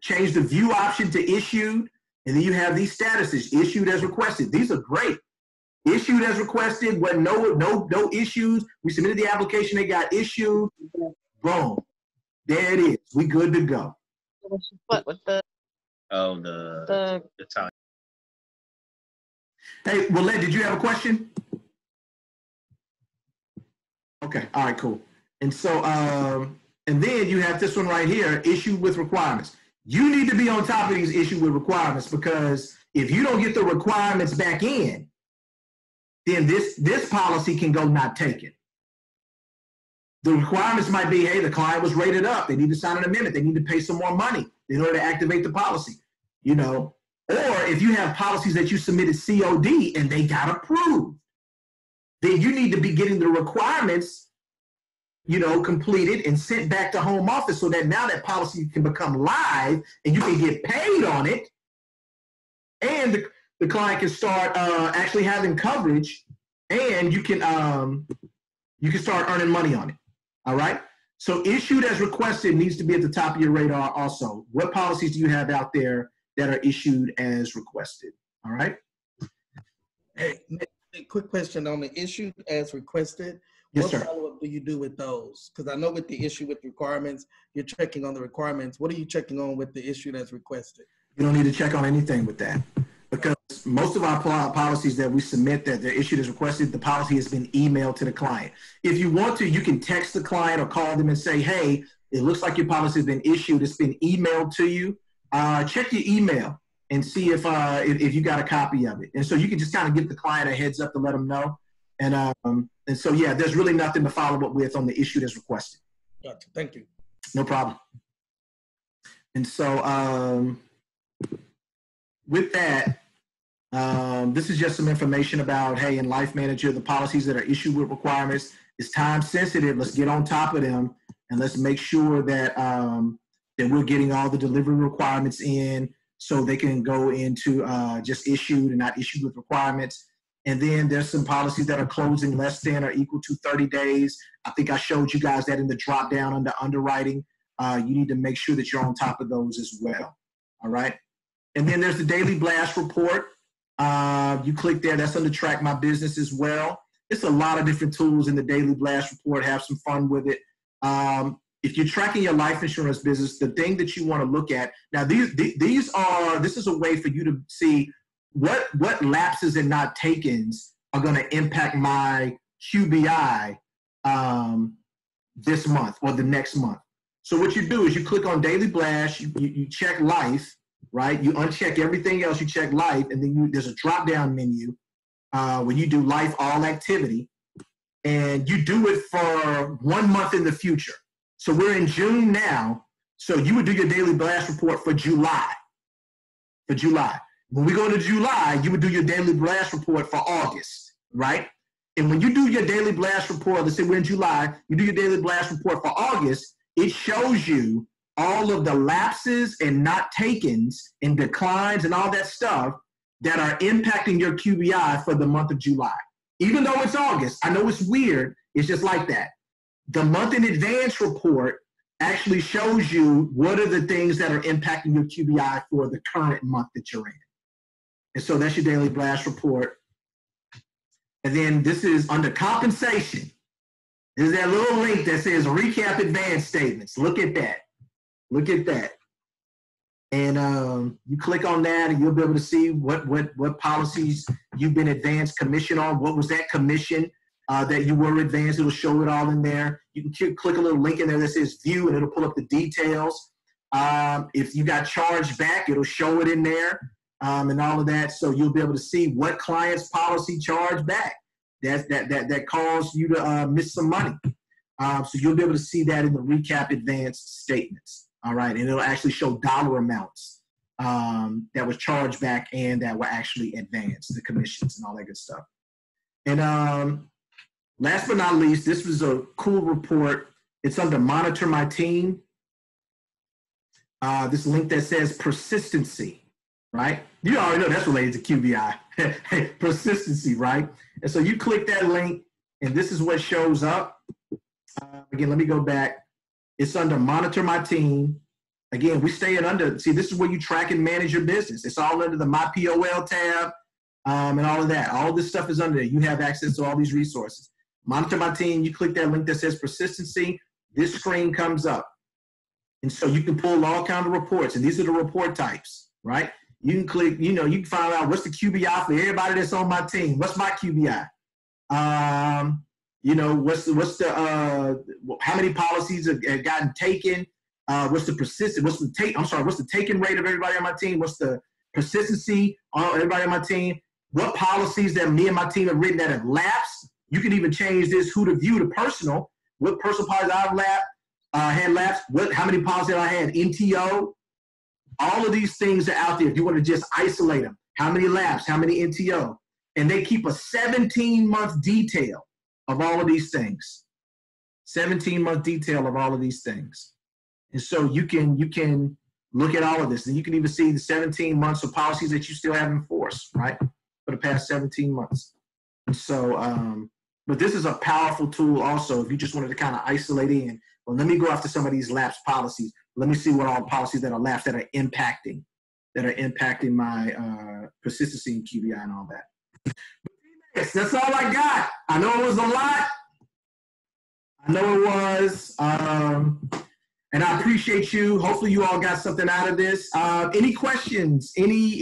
change the view option to issued, and then you have these statuses, issued as requested. These are great. Issued as requested, when no issues. We submitted the application, they got issued. Boom. There it is. We good to go. What with the time. Hey, Willette, did you have a question? Okay, all right, cool. And so, and then you have this one right here, issued with requirements. You need to be on top of these issued with requirements, because if you don't get the requirements back in, then this policy can go not taken. The requirements might be, hey, the client was rated up. They need to sign an amendment. They need to pay some more money in order to activate the policy, you know. Or if you have policies that you submitted COD and they got approved, then you need to be getting the requirements, you know, completed and sent back to home office, so that now that policy can become live and you can get paid on it, and the client can start actually having coverage, and you can start earning money on it. All right. So issued as requested needs to be at the top of your radar also. What policies do you have out there that are issued as requested? All right. Hey, a quick question on the issued as requested. Yes, what sir. follow-up do you do with those? Because I know with the issue with requirements, you're checking on the requirements. What are you checking on with the issued as requested? You don't need to check on anything with that, because most of our policies that we submit that they're issued as requested, the policy has been emailed to the client. If you want to, you can text the client or call them and say, hey, it looks like your policy has been issued. It's been emailed to you. Check your email and see if you got a copy of it. And so you can just kind of give the client a heads up to let them know. And so, yeah, there's really nothing to follow up with on the issued as requested. Gotcha. Thank you. No problem. And so with that, this is just some information about, hey, in Life Manager, the policies that are issued with requirements is time sensitive. Let's get on top of them, and let's make sure that that we're getting all the delivery requirements in, so they can go into just issued and not issued with requirements. And then there's some policies that are closing less than or equal to 30 days. I think I showed you guys that in the drop down under underwriting. You need to make sure that you're on top of those as well. All right. And then there's the daily blast report. You click there, that's under track my business as well. It's a lot of different tools in the daily blast report. Have some fun with it. If you're tracking your life insurance business, the thing that you want to look at now, this is a way for you to see what lapses and not takens are going to impact my QBI this month or the next month. So what you do is you click on Daily Blast, you check life, right? You uncheck everything else, you check life, and then there's a drop-down menu where you do life all activity, and you do it for 1 month in the future. So we're in June now, so you would do your Daily Blast report for July. For July. When we go to July, you would do your Daily Blast report for August, right? And when you do your Daily Blast report, let's say we're in July, you do your Daily Blast report for August, it shows you all of the lapses and not takens and declines and all that stuff that are impacting your QBI for the month of July. Even though it's August, I know it's weird, it's just like that. The month in advance report actually shows you what are the things that are impacting your QBI for the current month that you're in. And so that's your Daily Blast report. And then this is under compensation. There's that little link that says recap advance statements. Look at that. Look at that. And you click on that and you'll be able to see what policies you've been advanced commission on. What was that commission that you were advanced? It'll show it all in there. You can click a little link in there that says view and it'll pull up the details. If you got charged back, it'll show it in there and all of that. So you'll be able to see what client's policy charged back. That caused you to miss some money. So you'll be able to see that in the recap advanced statements. All right. And it'll actually show dollar amounts that was charged back and that were actually advanced, the commissions and all that good stuff. And last but not least, this was a cool report. It's under Monitor My Team. This link that says persistency, right? You already know that's related to QBI. Persistency, right? And so you click that link, and this is what shows up. Again, let me go back. It's under Monitor My Team. Again, we stay under, see, this is where you track and manage your business. It's all under the My POL tab and all of that. All this stuff is under there. You have access to all these resources. Monitor My Team, you click that link that says persistency. This screen comes up. And so you can pull all kinds of reports, and these are the report types, right? You can click, you can find out what's the QBI for everybody that's on my team. What's my QBI? What's the how many policies have gotten taken? What's the taken rate of everybody on my team? What's the persistency on everybody on my team? What policies that me and my team have written that have lapsed? You can even change this who to view to personal. What personal policies I've had lapsed? How many policies I had NTO? All of these things are out there. If you want to just isolate them, how many lapsed? How many NTO? And they keep a 17-month detail of all of these things. 17-month detail of all of these things. And so you can look at all of this, and you can even see the 17 months of policies that you still have in force, right, for the past 17 months. And so, but this is a powerful tool also if you just wanted to kind of isolate in. Well, let me go after some of these lapsed policies. Let me see what all the policies that are lapsed that are impacting my persistency and QBI and all that. Yes, that's all I got. I know it was a lot. I know it was. And I appreciate you. Hopefully you all got something out of this. Any questions? Any